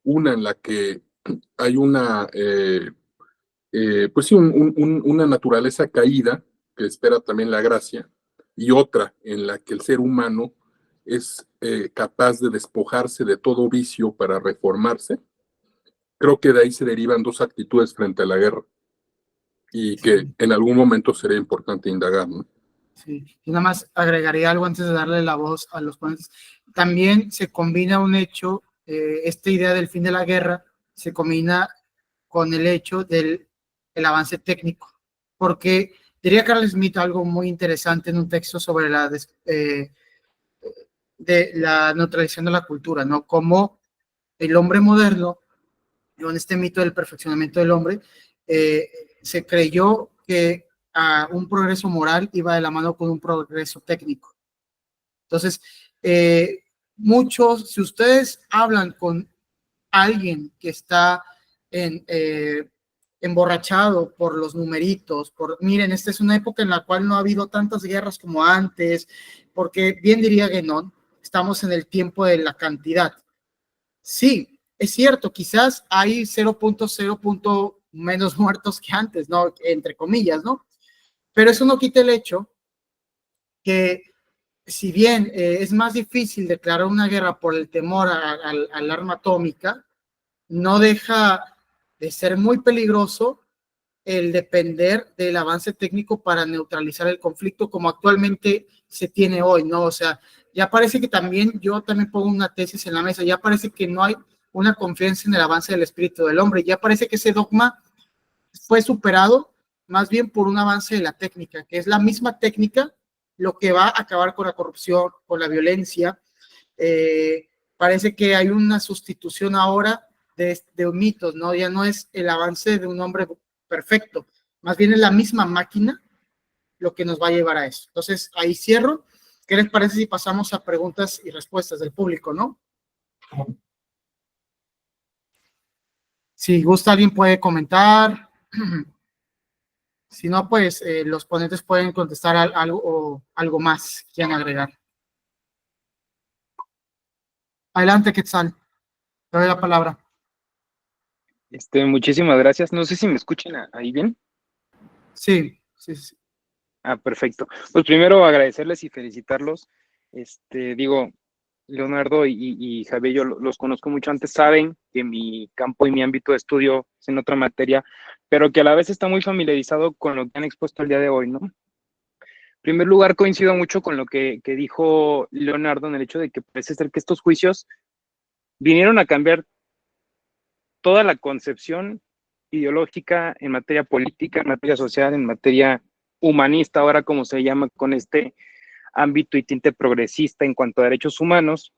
Speaker 4: una en la que hay una, pues sí, una naturaleza caída que espera también la gracia, y otra en la que el ser humano es capaz de despojarse de todo vicio para reformarse. Creo que de ahí se derivan dos actitudes frente a la guerra y que en algún momento sería importante indagar, ¿no?
Speaker 1: sí. Y nada más agregaría algo antes de darle la voz a los ponentes. También se combina un hecho, esta idea del fin de la guerra se combina con el hecho del el avance técnico, porque diría Carl Smith algo muy interesante en un texto sobre de la neutralización de la cultura, ¿no? Como el hombre moderno, en este mito del perfeccionamiento del hombre, eh, se creyó que un progreso moral iba de la mano con un progreso técnico. Entonces, muchos, si ustedes hablan con alguien que está emborrachado por los numeritos, miren, esta es una época en la cual no ha habido tantas guerras como antes, porque bien diría Guénon, estamos en el tiempo de la cantidad. Sí, es cierto, quizás hay 0.0 menos muertos que antes, ¿no? Entre comillas, ¿no? Pero eso no quita el hecho que si bien es más difícil declarar una guerra por el temor al arma atómica, no deja de ser muy peligroso el depender del avance técnico para neutralizar el conflicto como actualmente se tiene hoy, ¿no? O sea, ya parece que también, yo también pongo una tesis en la mesa, ya parece que no hay una confianza en el avance del espíritu del hombre, ya parece que ese dogma fue superado más bien por un avance de la técnica, que es la misma técnica lo que va a acabar con la corrupción, con la violencia. Parece que hay una sustitución ahora de mitos, ¿no? Ya no es el avance de un hombre perfecto, más bien es la misma máquina lo que nos va a llevar a eso. Entonces, ahí cierro. ¿Qué les parece si pasamos a preguntas y respuestas del público, no? Si gusta, alguien puede comentar. Si no, pues los ponentes pueden contestar algo más que quieran agregar. Adelante, Quetzal. Te doy la palabra.
Speaker 5: Muchísimas gracias. No sé si me escuchan ahí bien.
Speaker 1: Sí, sí, sí.
Speaker 5: Ah, perfecto. Pues primero agradecerles y felicitarlos. Digo, Leonardo y Javier, yo los conozco mucho antes, saben que mi campo y mi ámbito de estudio es en otra materia, pero que a la vez está muy familiarizado con lo que han expuesto el día de hoy, ¿no? En primer lugar, coincido mucho con lo que dijo Leonardo en el hecho de que parece ser que estos juicios vinieron a cambiar toda la concepción ideológica en materia política, en materia social, en materia humanista, ahora como se llama, con este ámbito y tinte progresista en cuanto a derechos humanos.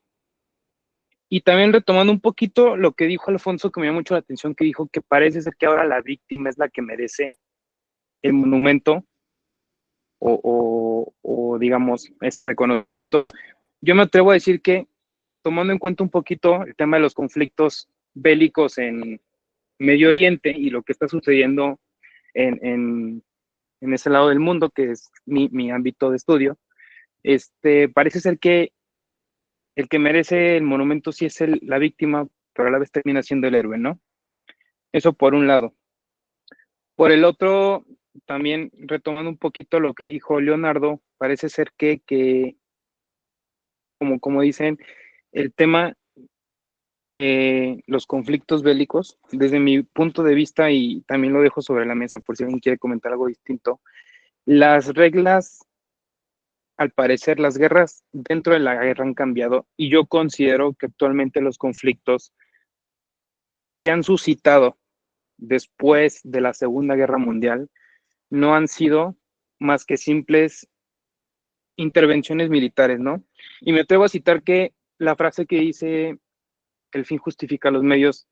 Speaker 5: Y también retomando un poquito lo que dijo Alfonso, que me llamó mucho la atención, que dijo que parece ser que ahora la víctima es la que merece el monumento o digamos, este reconocimiento. Yo me atrevo a decir que, tomando en cuenta un poquito el tema de los conflictos bélicos en Medio Oriente y lo que está sucediendo en ese lado del mundo, que es mi ámbito de estudio, parece ser que el que merece el monumento sí es la víctima, pero a la vez termina siendo el héroe, ¿no? Eso por un lado. Por el otro, también retomando un poquito lo que dijo Leonardo, parece ser que como dicen, el tema, los conflictos bélicos, desde mi punto de vista, y también lo dejo sobre la mesa por si alguien quiere comentar algo distinto, las reglas, al parecer, las guerras dentro de la guerra han cambiado y yo considero que actualmente los conflictos que han suscitado después de la Segunda Guerra Mundial no han sido más que simples intervenciones militares, ¿no? Y me atrevo a citar que la frase que dice el fin justifica los medios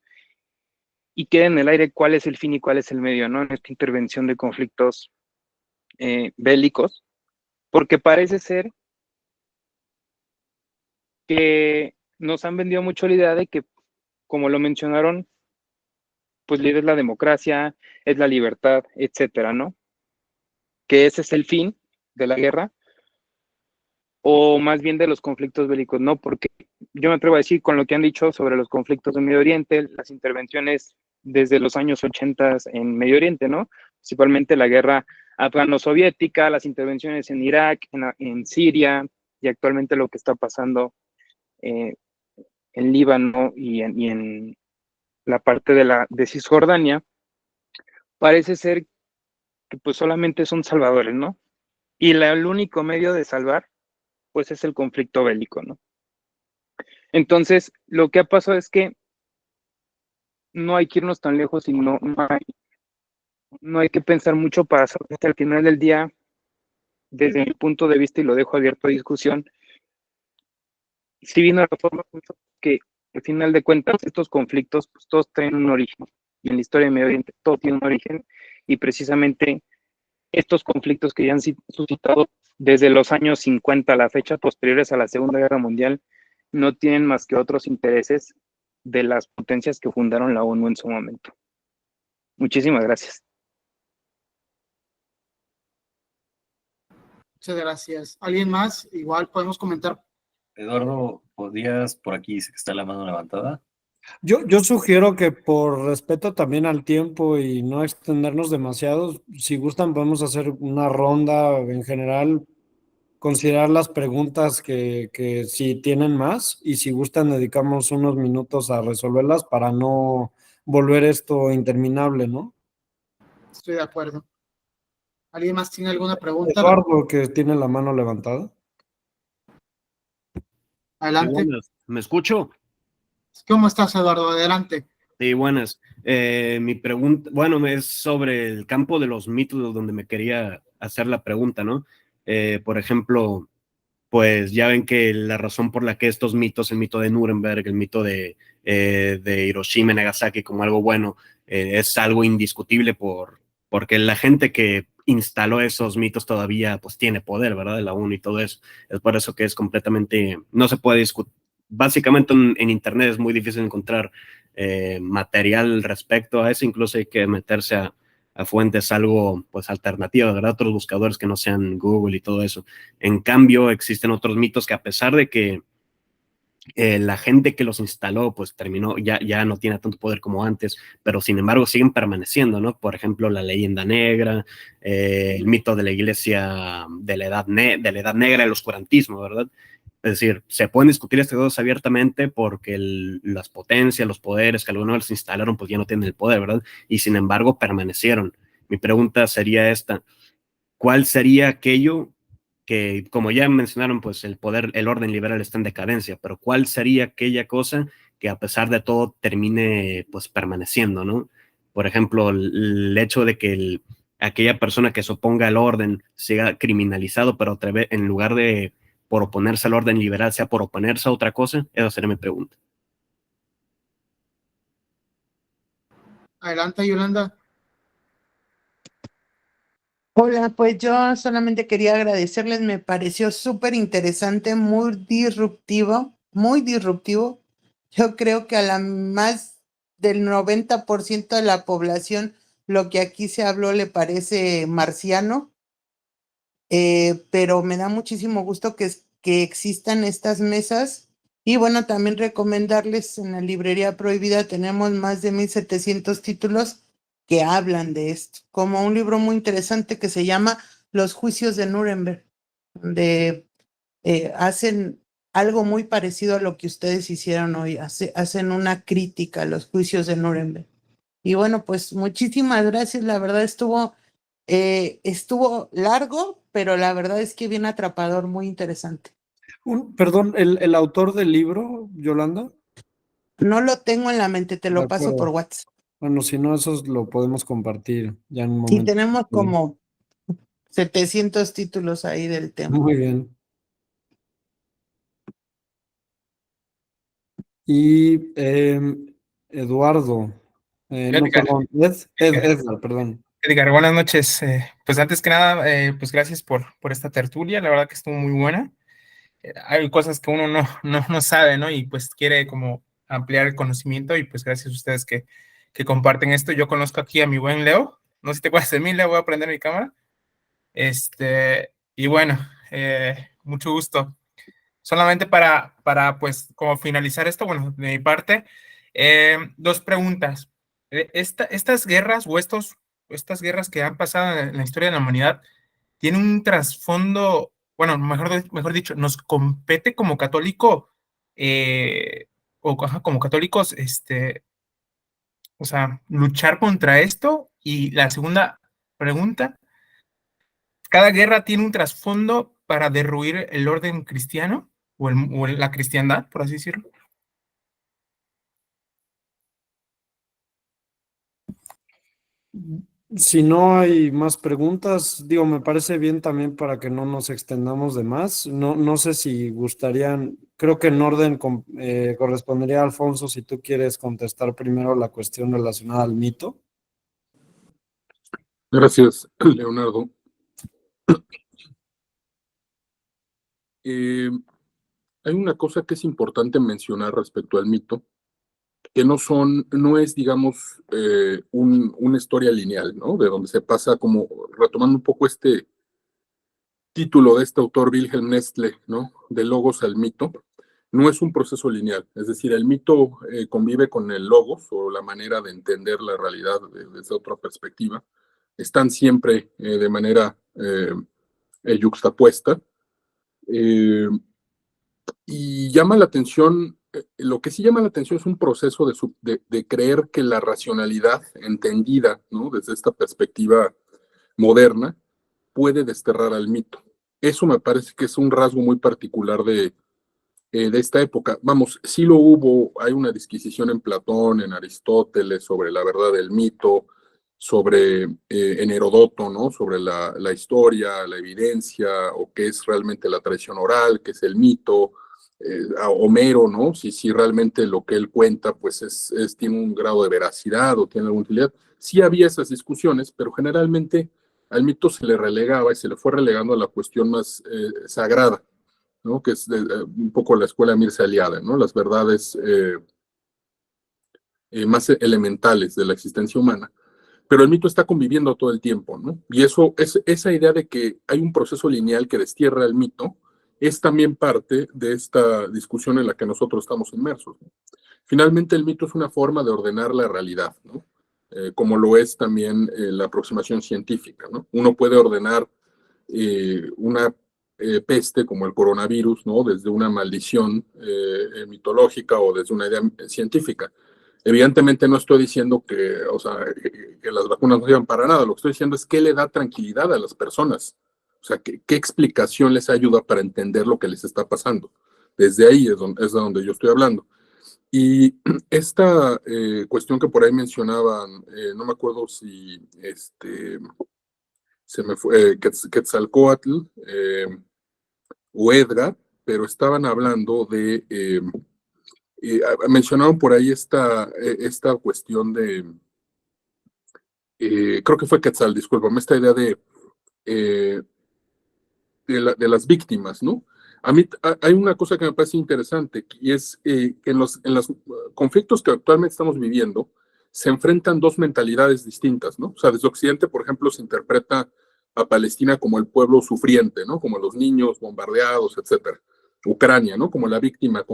Speaker 5: y queda en el aire cuál es el fin y cuál es el medio, ¿no? En esta intervención de conflictos bélicos, porque parece ser que nos han vendido mucho la idea de que, como lo mencionaron, pues líder es la democracia, es la libertad, etcétera, ¿no? Que ese es el fin de la guerra, o más bien de los conflictos bélicos, ¿no? Porque yo me atrevo a decir, con lo que han dicho sobre los conflictos de Medio Oriente, las intervenciones desde los años 80 en Medio Oriente, ¿no? Principalmente la guerra afgano-soviética, las intervenciones en Irak, en Siria, y actualmente lo que está pasando en Líbano y en la parte de Cisjordania, parece ser que pues solamente son salvadores, ¿no? Y el único medio de salvar, pues es el conflicto bélico, ¿no? Entonces, lo que ha pasado es que no hay que irnos tan lejos y no hay que pensar mucho para saber que al final del día, desde mi punto de vista, y lo dejo abierto a discusión, si bien la reforma que al final de cuentas estos conflictos pues, todos tienen un origen, y en la historia de Medio Oriente todo tiene un origen, y precisamente estos conflictos que ya han suscitado desde los años 50 a la fecha, posteriores a la Segunda Guerra Mundial, no tienen más que otros intereses de las potencias que fundaron la ONU en su momento. Muchísimas gracias.
Speaker 1: Muchas gracias. ¿Alguien más? Igual podemos comentar.
Speaker 3: Eduardo, ¿podrías por aquí, dice que está la mano levantada?
Speaker 2: Yo sugiero que por respeto también al tiempo y no extendernos demasiado, si gustan podemos hacer una ronda en general, considerar las preguntas que si tienen más y si gustan dedicamos unos minutos a resolverlas para no volver esto interminable, ¿no?
Speaker 1: Estoy de acuerdo. ¿Alguien más tiene alguna pregunta?
Speaker 2: Eduardo, que tiene la mano levantada.
Speaker 1: Adelante.
Speaker 6: Buenas. ¿Me escucho?
Speaker 1: ¿Cómo estás, Eduardo? Adelante.
Speaker 6: Sí, buenas. Mi pregunta, bueno, es sobre el campo de los mitos donde me quería hacer la pregunta, ¿no? Por ejemplo, pues ya ven que la razón por la que estos mitos, el mito de Nuremberg, el mito de Hiroshima y Nagasaki como algo bueno, es algo indiscutible porque la gente que instaló esos mitos todavía pues tiene poder, ¿verdad? De la ONU y todo eso. Es por eso que es completamente, no se puede discutir. Básicamente en Internet es muy difícil encontrar material respecto a eso, incluso hay que meterse a fuentes algo pues alternativas, ¿verdad? Otros buscadores que no sean Google y todo eso. En cambio, existen otros mitos que a pesar de que la gente que los instaló pues terminó, ya no tiene tanto poder como antes, pero sin embargo siguen permaneciendo, ¿no? Por ejemplo, la leyenda negra, el mito de la iglesia de la edad negra, el oscurantismo, ¿verdad? Es decir, se pueden discutir estas cosas abiertamente porque las potencias, los poderes que algunos los instalaron, pues ya no tienen el poder, ¿verdad? Y sin embargo permanecieron. Mi pregunta sería esta: ¿cuál sería aquello que, como ya mencionaron, pues el poder, el orden liberal está en decadencia, pero cuál sería aquella cosa que a pesar de todo termine pues permaneciendo, ¿no? Por ejemplo, el hecho de que aquella persona que se oponga al orden sea criminalizado, pero otra vez, en lugar de por oponerse al orden liberal, sea por oponerse a otra cosa, esa sería mi pregunta.
Speaker 1: Adelante, Yolanda.
Speaker 7: Hola, pues yo solamente quería agradecerles, me pareció súper interesante, muy disruptivo, muy disruptivo. Yo creo que a la más del 90% de la población lo que aquí se habló le parece marciano, pero me da muchísimo gusto que existan estas mesas. Y bueno, también recomendarles en la librería prohibida tenemos más de 1,700 títulos que hablan de esto, como un libro muy interesante que se llama Los juicios de Nuremberg, donde hacen algo muy parecido a lo que ustedes hicieron hoy, hacen una crítica a los juicios de Nuremberg. Y bueno, pues muchísimas gracias, la verdad estuvo largo, pero la verdad es que bien atrapador, muy interesante.
Speaker 2: Perdón, el autor del libro, Yolanda.
Speaker 7: No lo tengo en la mente, te
Speaker 2: De
Speaker 7: lo paso
Speaker 2: acuerdo.
Speaker 7: por WhatsApp.
Speaker 2: Bueno, si no, eso lo podemos compartir ya en un
Speaker 7: Y
Speaker 2: momento.
Speaker 7: tenemos como 700 títulos ahí del tema.
Speaker 2: Muy bien. Y Eduardo, no,
Speaker 8: Edgar,
Speaker 2: perdón, Edgar, perdón.
Speaker 8: Edgar, buenas noches. Pues antes que nada, pues gracias por esta tertulia, la verdad que estuvo muy buena. Hay cosas que uno no sabe, ¿no? Y pues quiere como ampliar el conocimiento y pues gracias a ustedes que comparten esto. Yo conozco aquí a mi buen Leo, no sé si te acuerdas de mí, Leo, voy a prender mi cámara. Y bueno, mucho gusto. Solamente para pues como finalizar esto, bueno, de mi parte, dos preguntas. Estas guerras o estas guerras que han pasado en la historia de la humanidad tienen un trasfondo, bueno, mejor dicho, nos compete como católico, como católicos, o sea, luchar contra esto. Y la segunda pregunta, ¿cada guerra tiene un trasfondo para derruir el orden cristiano o la cristiandad, por así decirlo?
Speaker 2: Si no hay más preguntas, digo, me parece bien también para que no nos extendamos de más. No sé si gustarían, creo que en orden correspondería a Alfonso si tú quieres contestar primero la cuestión relacionada al mito.
Speaker 4: Gracias, Leonardo. Hay una cosa que es importante mencionar respecto al mito, que no es, digamos, una historia lineal, ¿no? De donde se pasa como, retomando un poco este título de este autor Wilhelm Nestle, ¿no? De logos al mito, no es un proceso lineal, es decir, el mito convive con el logos o la manera de entender la realidad desde otra perspectiva, están siempre de manera yuxtapuesta, y llama la atención, lo que sí llama la atención es un proceso de creer que la racionalidad entendida, ¿no? Desde esta perspectiva moderna puede desterrar al mito. Eso me parece que es un rasgo muy particular de esta época. Vamos, sí lo hubo, hay una disquisición en Platón, en Aristóteles, sobre la verdad del mito, sobre en Herodoto, ¿no? Sobre la historia, la evidencia, o qué es realmente la tradición oral, qué es el mito, a Homero, ¿no? Si realmente lo que él cuenta, pues tiene un grado de veracidad o tiene alguna utilidad. Sí había esas discusiones, pero generalmente al mito se le relegaba y se le fue relegando a la cuestión más sagrada, ¿no? Que es un poco la escuela Mircea Eliade, ¿no? Las verdades más elementales de la existencia humana. Pero el mito está conviviendo todo el tiempo, ¿no? Y esa idea de que hay un proceso lineal que destierra el mito es también parte de esta discusión en la que nosotros estamos inmersos, ¿no? Finalmente, el mito es una forma de ordenar la realidad, ¿no? Como lo es también la aproximación científica, ¿no? Uno puede ordenar una peste como el coronavirus, ¿no? Desde una maldición mitológica o desde una idea científica. Evidentemente no estoy diciendo o sea, que las vacunas no sirvan para nada, lo que estoy diciendo es que le da tranquilidad a las personas. O sea, ¿qué explicación les ayuda para entender lo que les está pasando? Desde ahí es de donde yo estoy hablando. Y esta cuestión que por ahí mencionaban, no me acuerdo si se me fue Quetzalcóatl o Edgar, pero estaban hablando mencionaron por ahí esta cuestión creo que fue Quetzal, discúlpame, esta idea de las víctimas, ¿no? A mí hay una cosa que me parece interesante y es que en los conflictos que actualmente estamos viviendo se enfrentan dos mentalidades distintas, ¿no? O sea, desde Occidente, por ejemplo, se interpreta a Palestina como el pueblo sufriente, ¿no? Como los niños bombardeados, etcétera. Ucrania, ¿no? Como la víctima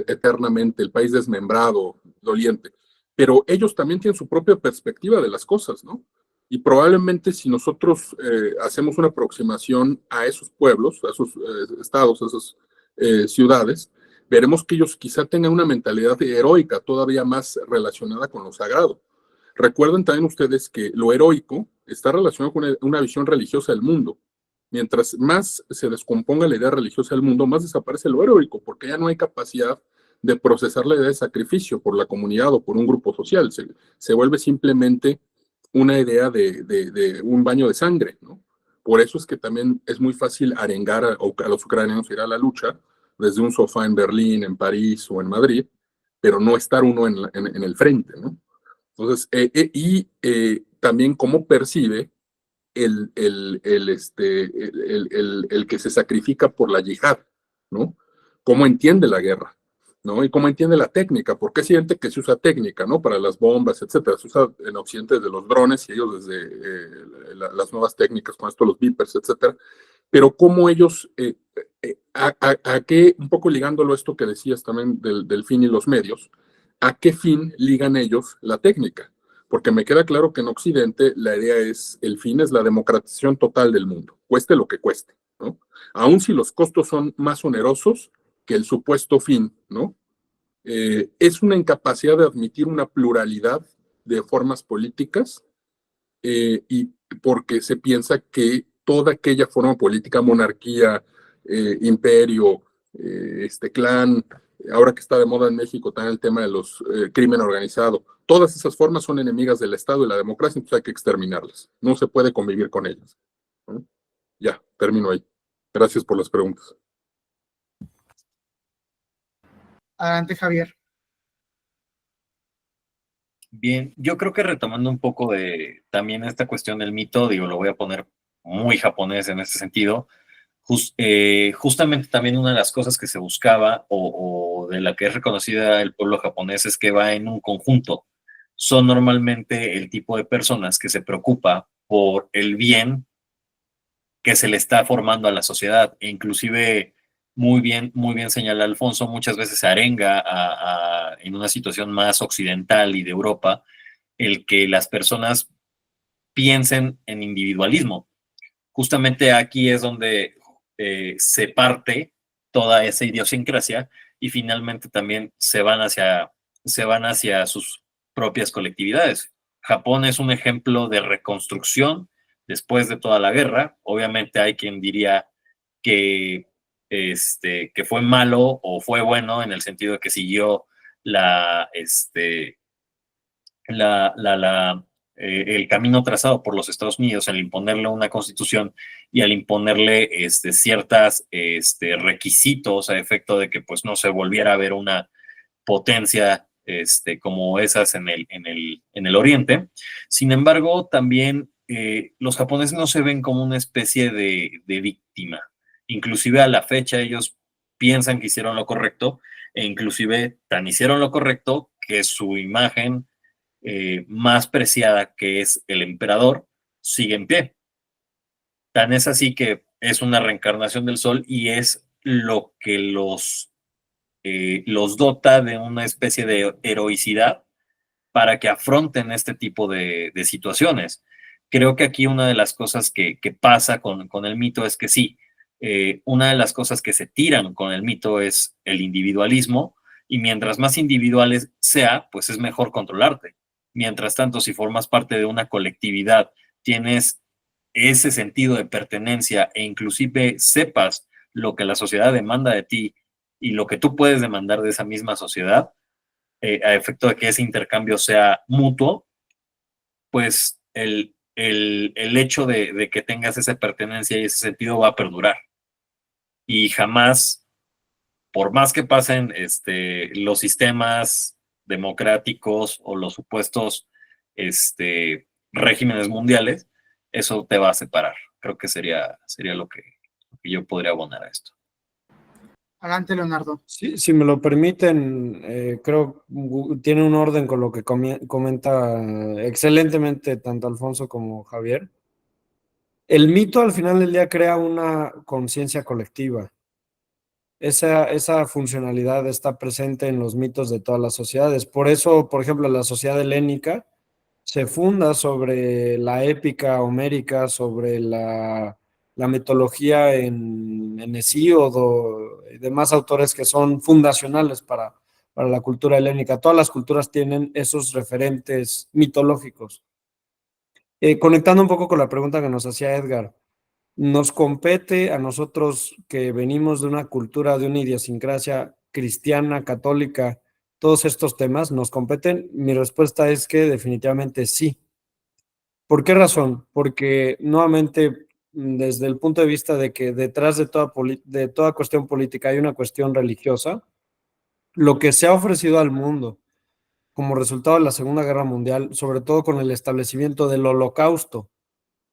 Speaker 4: eternamente, el país desmembrado, doliente. Pero ellos también tienen su propia perspectiva de las cosas, ¿no? Y probablemente si nosotros hacemos una aproximación a esos pueblos, a esos estados, a esas ciudades, veremos que ellos quizá tengan una mentalidad heroica todavía más relacionada con lo sagrado. Recuerden también ustedes que lo heroico está relacionado con una visión religiosa del mundo. Mientras más se descomponga la idea religiosa del mundo, más desaparece lo heroico, porque ya no hay capacidad de procesar la idea de sacrificio por la comunidad o por un grupo social. Se vuelve simplemente una idea de un baño de sangre, ¿no? Por eso es que también es muy fácil arengar a los ucranianos a ir a la lucha desde un sofá en Berlín, en París o en Madrid, pero no estar uno en el frente, ¿no? Entonces, también cómo percibe el que se sacrifica por la yihad, ¿no? Cómo entiende la guerra, ¿no? Y cómo entiende la técnica, porque es evidente que se usa técnica, ¿no? Para las bombas, etcétera. Se usa en Occidente desde los drones y ellos desde las nuevas técnicas, con esto los beepers, etcétera. Pero cómo ellos, a qué, un poco ligándolo a esto que decías también del fin y los medios, ¿a qué fin ligan ellos la técnica? Porque me queda claro que en Occidente la idea el fin es la democratización total del mundo, cueste lo que cueste, ¿no? Aun si los costos son más onerosos que el supuesto fin, ¿no? Es una incapacidad de admitir una pluralidad de formas políticas y porque se piensa que toda aquella forma política, monarquía, imperio, clan, ahora que está de moda en México también el tema de los crimen organizado, todas esas formas son enemigas del Estado y la democracia, entonces hay que exterminarlas. No se puede convivir con ellas. ¿No? Ya, termino ahí. Gracias por las preguntas.
Speaker 1: Adelante, Javier.
Speaker 3: Bien, yo creo que retomando un poco de también esta cuestión del mito, digo, lo voy a poner muy japonés en ese sentido. Justamente también una de las cosas que se buscaba o de la que es reconocida el pueblo japonés es que va en un conjunto. Son normalmente el tipo de personas que se preocupa por el bien que se le está formando a la sociedad. E inclusive, muy bien señala Alfonso, muchas veces se arenga en una situación más occidental y de Europa, el que las personas piensen en individualismo. Justamente aquí es donde se parte toda esa idiosincrasia y finalmente también se van hacia sus propias colectividades. Japón es un ejemplo de reconstrucción después de toda la guerra. Obviamente hay quien diría que, que fue malo o fue bueno en el sentido de que siguió el camino trazado por los Estados Unidos al imponerle una constitución y al imponerle ciertos requisitos a efecto de que pues, no se volviera a ver una potencia como esas en el Oriente. Sin embargo, también los japoneses no se ven como una especie de víctima. Inclusive a la fecha ellos piensan que hicieron lo correcto e inclusive tan hicieron lo correcto que su imagen más preciada, que es el emperador, sigue en pie. Tan es así que es una reencarnación del sol y es lo que los dota de una especie de heroicidad para que afronten este tipo de situaciones. Creo que aquí una de las cosas que pasa con el mito es que sí, una de las cosas que se tiran con el mito es el individualismo y mientras más individuales sea, pues es mejor controlarte. Mientras tanto, si formas parte de una colectividad, tienes ese sentido de pertenencia e inclusive sepas lo que la sociedad demanda de ti y lo que tú puedes demandar de esa misma sociedad, a efecto de que ese intercambio sea mutuo, pues el hecho de que tengas esa pertenencia y ese sentido va a perdurar. Y jamás, por más que pasen los sistemas democráticos o los supuestos regímenes mundiales, eso te va a separar. Creo que sería lo que yo podría abonar a esto.
Speaker 1: Adelante, Leonardo.
Speaker 2: Sí, si me lo permiten, creo tiene un orden con lo que comenta excelentemente tanto Alfonso como Javier. El mito al final del día crea una conciencia colectiva. Esa funcionalidad está presente en los mitos de todas las sociedades. Por eso, por ejemplo, la sociedad helénica se funda sobre la épica homérica, sobre la mitología en Hesíodo y demás autores que son fundacionales para la cultura helénica. Todas las culturas tienen esos referentes mitológicos. Conectando un poco con la pregunta que nos hacía Edgar, nos compete a nosotros que venimos de una cultura, de una idiosincrasia cristiana, católica, todos estos temas nos competen. Mi respuesta es que definitivamente sí. ¿Por qué razón? Porque nuevamente, desde el punto de vista de que detrás de toda cuestión política hay una cuestión religiosa, lo que se ha ofrecido al mundo como resultado de la Segunda Guerra Mundial, sobre todo con el establecimiento del Holocausto,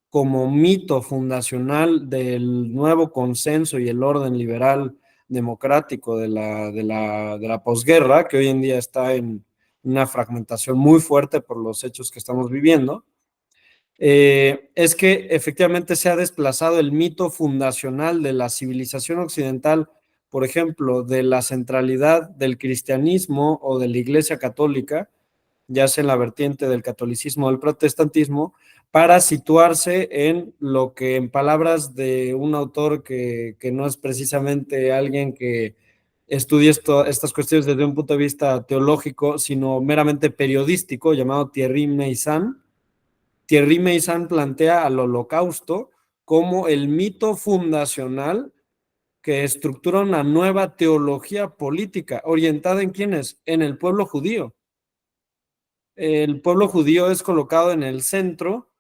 Speaker 2: como mito fundacional del nuevo consenso y el orden liberal democrático de la posguerra, que hoy en día está en una fragmentación muy fuerte por los hechos que estamos viviendo, es que efectivamente se ha desplazado el mito fundacional de la civilización occidental, por ejemplo, de la centralidad del cristianismo o de la Iglesia Católica, ya sea en la vertiente del catolicismo o del protestantismo, para situarse en lo que, en palabras de un autor que no es precisamente alguien que estudie estas cuestiones desde un punto de vista teológico, sino meramente periodístico, llamado Thierry Meyssan. Thierry Meyssan plantea al Holocausto como el mito fundacional que estructura una nueva teología política orientada en quiénes, en el pueblo judío. el pueblo judío es colocado en el centro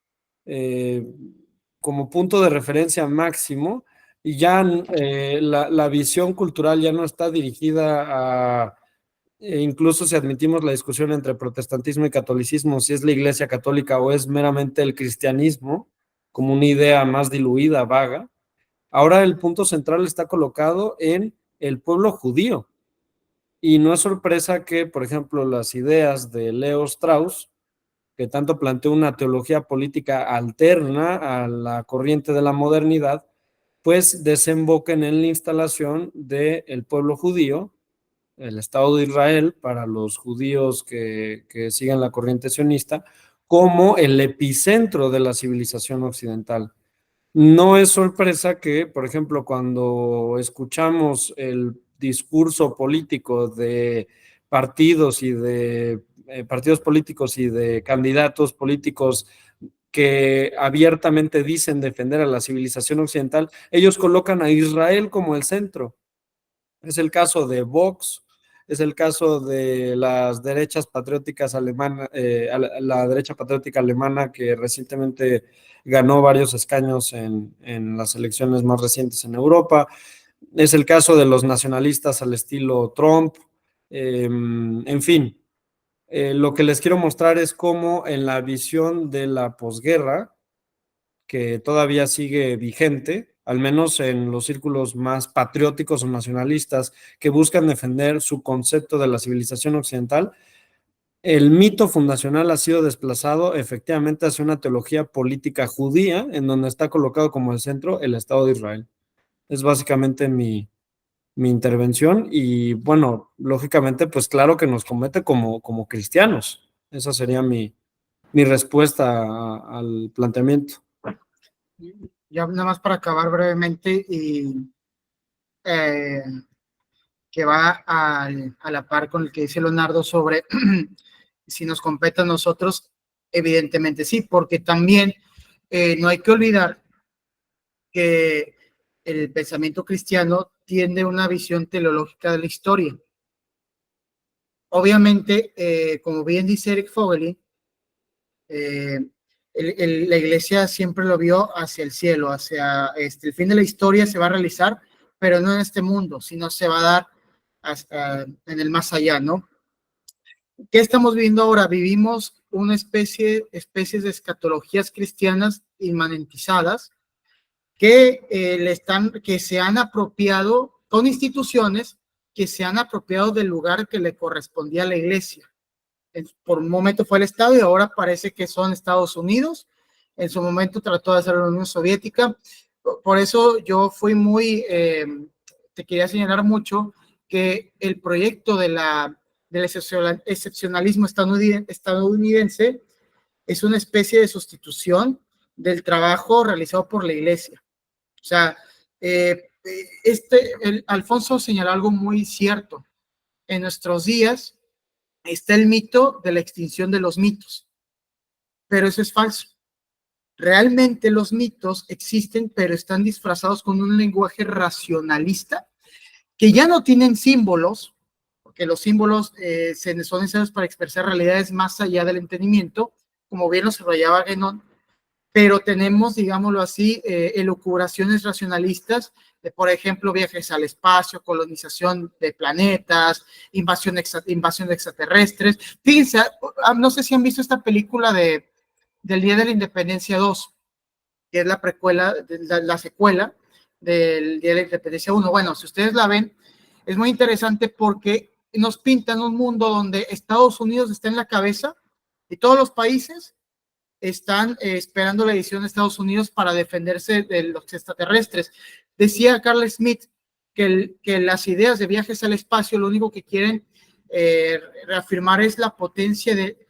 Speaker 2: como punto de referencia máximo, y ya la visión cultural ya no está dirigida a, incluso si admitimos la discusión entre protestantismo y catolicismo, si es la Iglesia Católica o es meramente el cristianismo, como una idea más diluida, vaga. Ahora el punto central está colocado en el pueblo judío. Y no es sorpresa que, por ejemplo, las ideas de Leo Strauss, que tanto planteó una teología política alterna a la corriente de la modernidad, pues desemboquen en la instalación del pueblo judío, el Estado de Israel, para los judíos que siguen la corriente sionista, como el epicentro de la civilización occidental. No es sorpresa que, por ejemplo, cuando escuchamos el discurso político de partidos y de partidos políticos y de candidatos políticos que abiertamente dicen defender a la civilización occidental, ellos colocan a Israel como el centro. Es el caso de Vox, es el caso de las derechas patrióticas alemanas, la derecha patriótica alemana que recientemente ganó varios escaños en las elecciones más recientes en Europa. Es el caso de los nacionalistas al estilo Trump. En fin, lo que les quiero mostrar es cómo en la visión de la posguerra, que todavía sigue vigente, al menos en los círculos más patrióticos o nacionalistas que buscan defender su concepto de la civilización occidental, el mito fundacional ha sido desplazado efectivamente hacia una teología política judía, en donde está colocado como el centro el Estado de Israel. Es básicamente mi intervención y, bueno, lógicamente, pues claro que nos compete como cristianos. Esa sería mi respuesta al planteamiento.
Speaker 1: Ya nada más para acabar brevemente y que va a la par con el que dice Leonardo sobre si nos compete a nosotros, evidentemente sí, porque también no hay que olvidar que el pensamiento cristiano tiene una visión teleológica de la historia. Obviamente, como bien dice Eric Fogelty, la iglesia siempre lo vio hacia el cielo, hacia el fin de la historia se va a realizar, pero no en este mundo, sino se va a dar hasta en el más allá, ¿no? ¿Qué estamos viviendo ahora? Vivimos una especies de escatologías cristianas inmanentizadas que, que se han apropiado con instituciones que se han apropiado del lugar que le correspondía a la iglesia. Por un momento fue el Estado y ahora parece que son Estados Unidos. En su momento trató de hacer la Unión Soviética. Por eso yo fui muy, te quería señalar mucho que el proyecto del excepcionalismo estadounidense es una especie de sustitución del trabajo realizado por la iglesia. O sea, Alfonso señaló algo muy cierto. En nuestros días está el mito de la extinción de los mitos, pero eso es falso. Realmente los mitos existen, pero están disfrazados con un lenguaje racionalista que ya no tienen símbolos, porque los símbolos son necesarios para expresar realidades más allá del entendimiento, como bien lo subrayaba Guénon, pero tenemos, digámoslo así, elucubraciones racionalistas, de, por ejemplo, viajes al espacio, colonización de planetas, invasión de extraterrestres. Fíjense, no sé si han visto esta película del Día de la Independencia 2, que es la precuela, la secuela del Día de la Independencia 1. Bueno, si ustedes la ven, es muy interesante porque nos pintan un mundo donde Estados Unidos está en la cabeza y todos los países están esperando la edición de Estados Unidos para defenderse de los extraterrestres. Decía Carl Smith que las ideas de viajes al espacio lo único que quieren reafirmar es la potencia de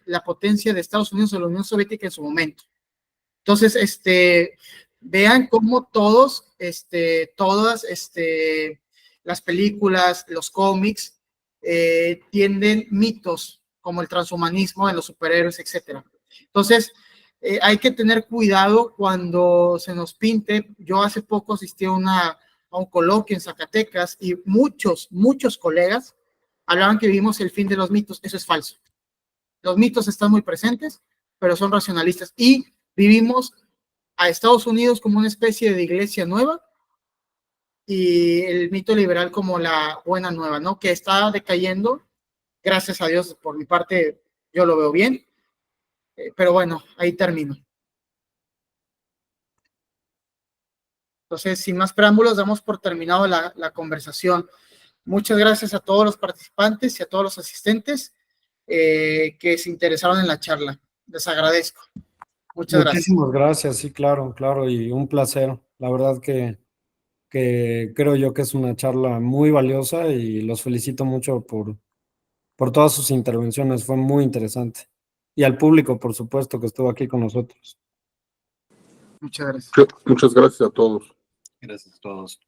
Speaker 1: Estados Unidos o la Unión Soviética en su momento. Entonces, vean cómo todas las películas, los cómics, tienden mitos como el transhumanismo en los superhéroes, etcétera. Entonces, hay que tener cuidado cuando se nos pinte. Yo hace poco asistí a un coloquio en Zacatecas y muchos colegas hablaban que vivimos el fin de los mitos. Eso es falso. Los mitos están muy presentes, pero son racionalistas. Y vivimos a Estados Unidos como una especie de iglesia nueva y el mito liberal como la buena nueva, ¿no? Que está decayendo. Gracias a Dios, por mi parte, yo lo veo bien. Pero bueno, ahí termino. Entonces, sin más preámbulos, damos por terminado la conversación. Muchas gracias a todos los participantes y a todos los asistentes que se interesaron en la charla. Les agradezco. Muchas gracias.
Speaker 2: Muchísimas gracias, sí, claro, claro, y un placer. La verdad que creo yo que es una charla muy valiosa y los felicito mucho por todas sus intervenciones, fue muy interesante. Y al público, por supuesto, que estuvo aquí con nosotros.
Speaker 1: Muchas gracias.
Speaker 4: Muchas gracias a todos.
Speaker 3: Gracias a todos.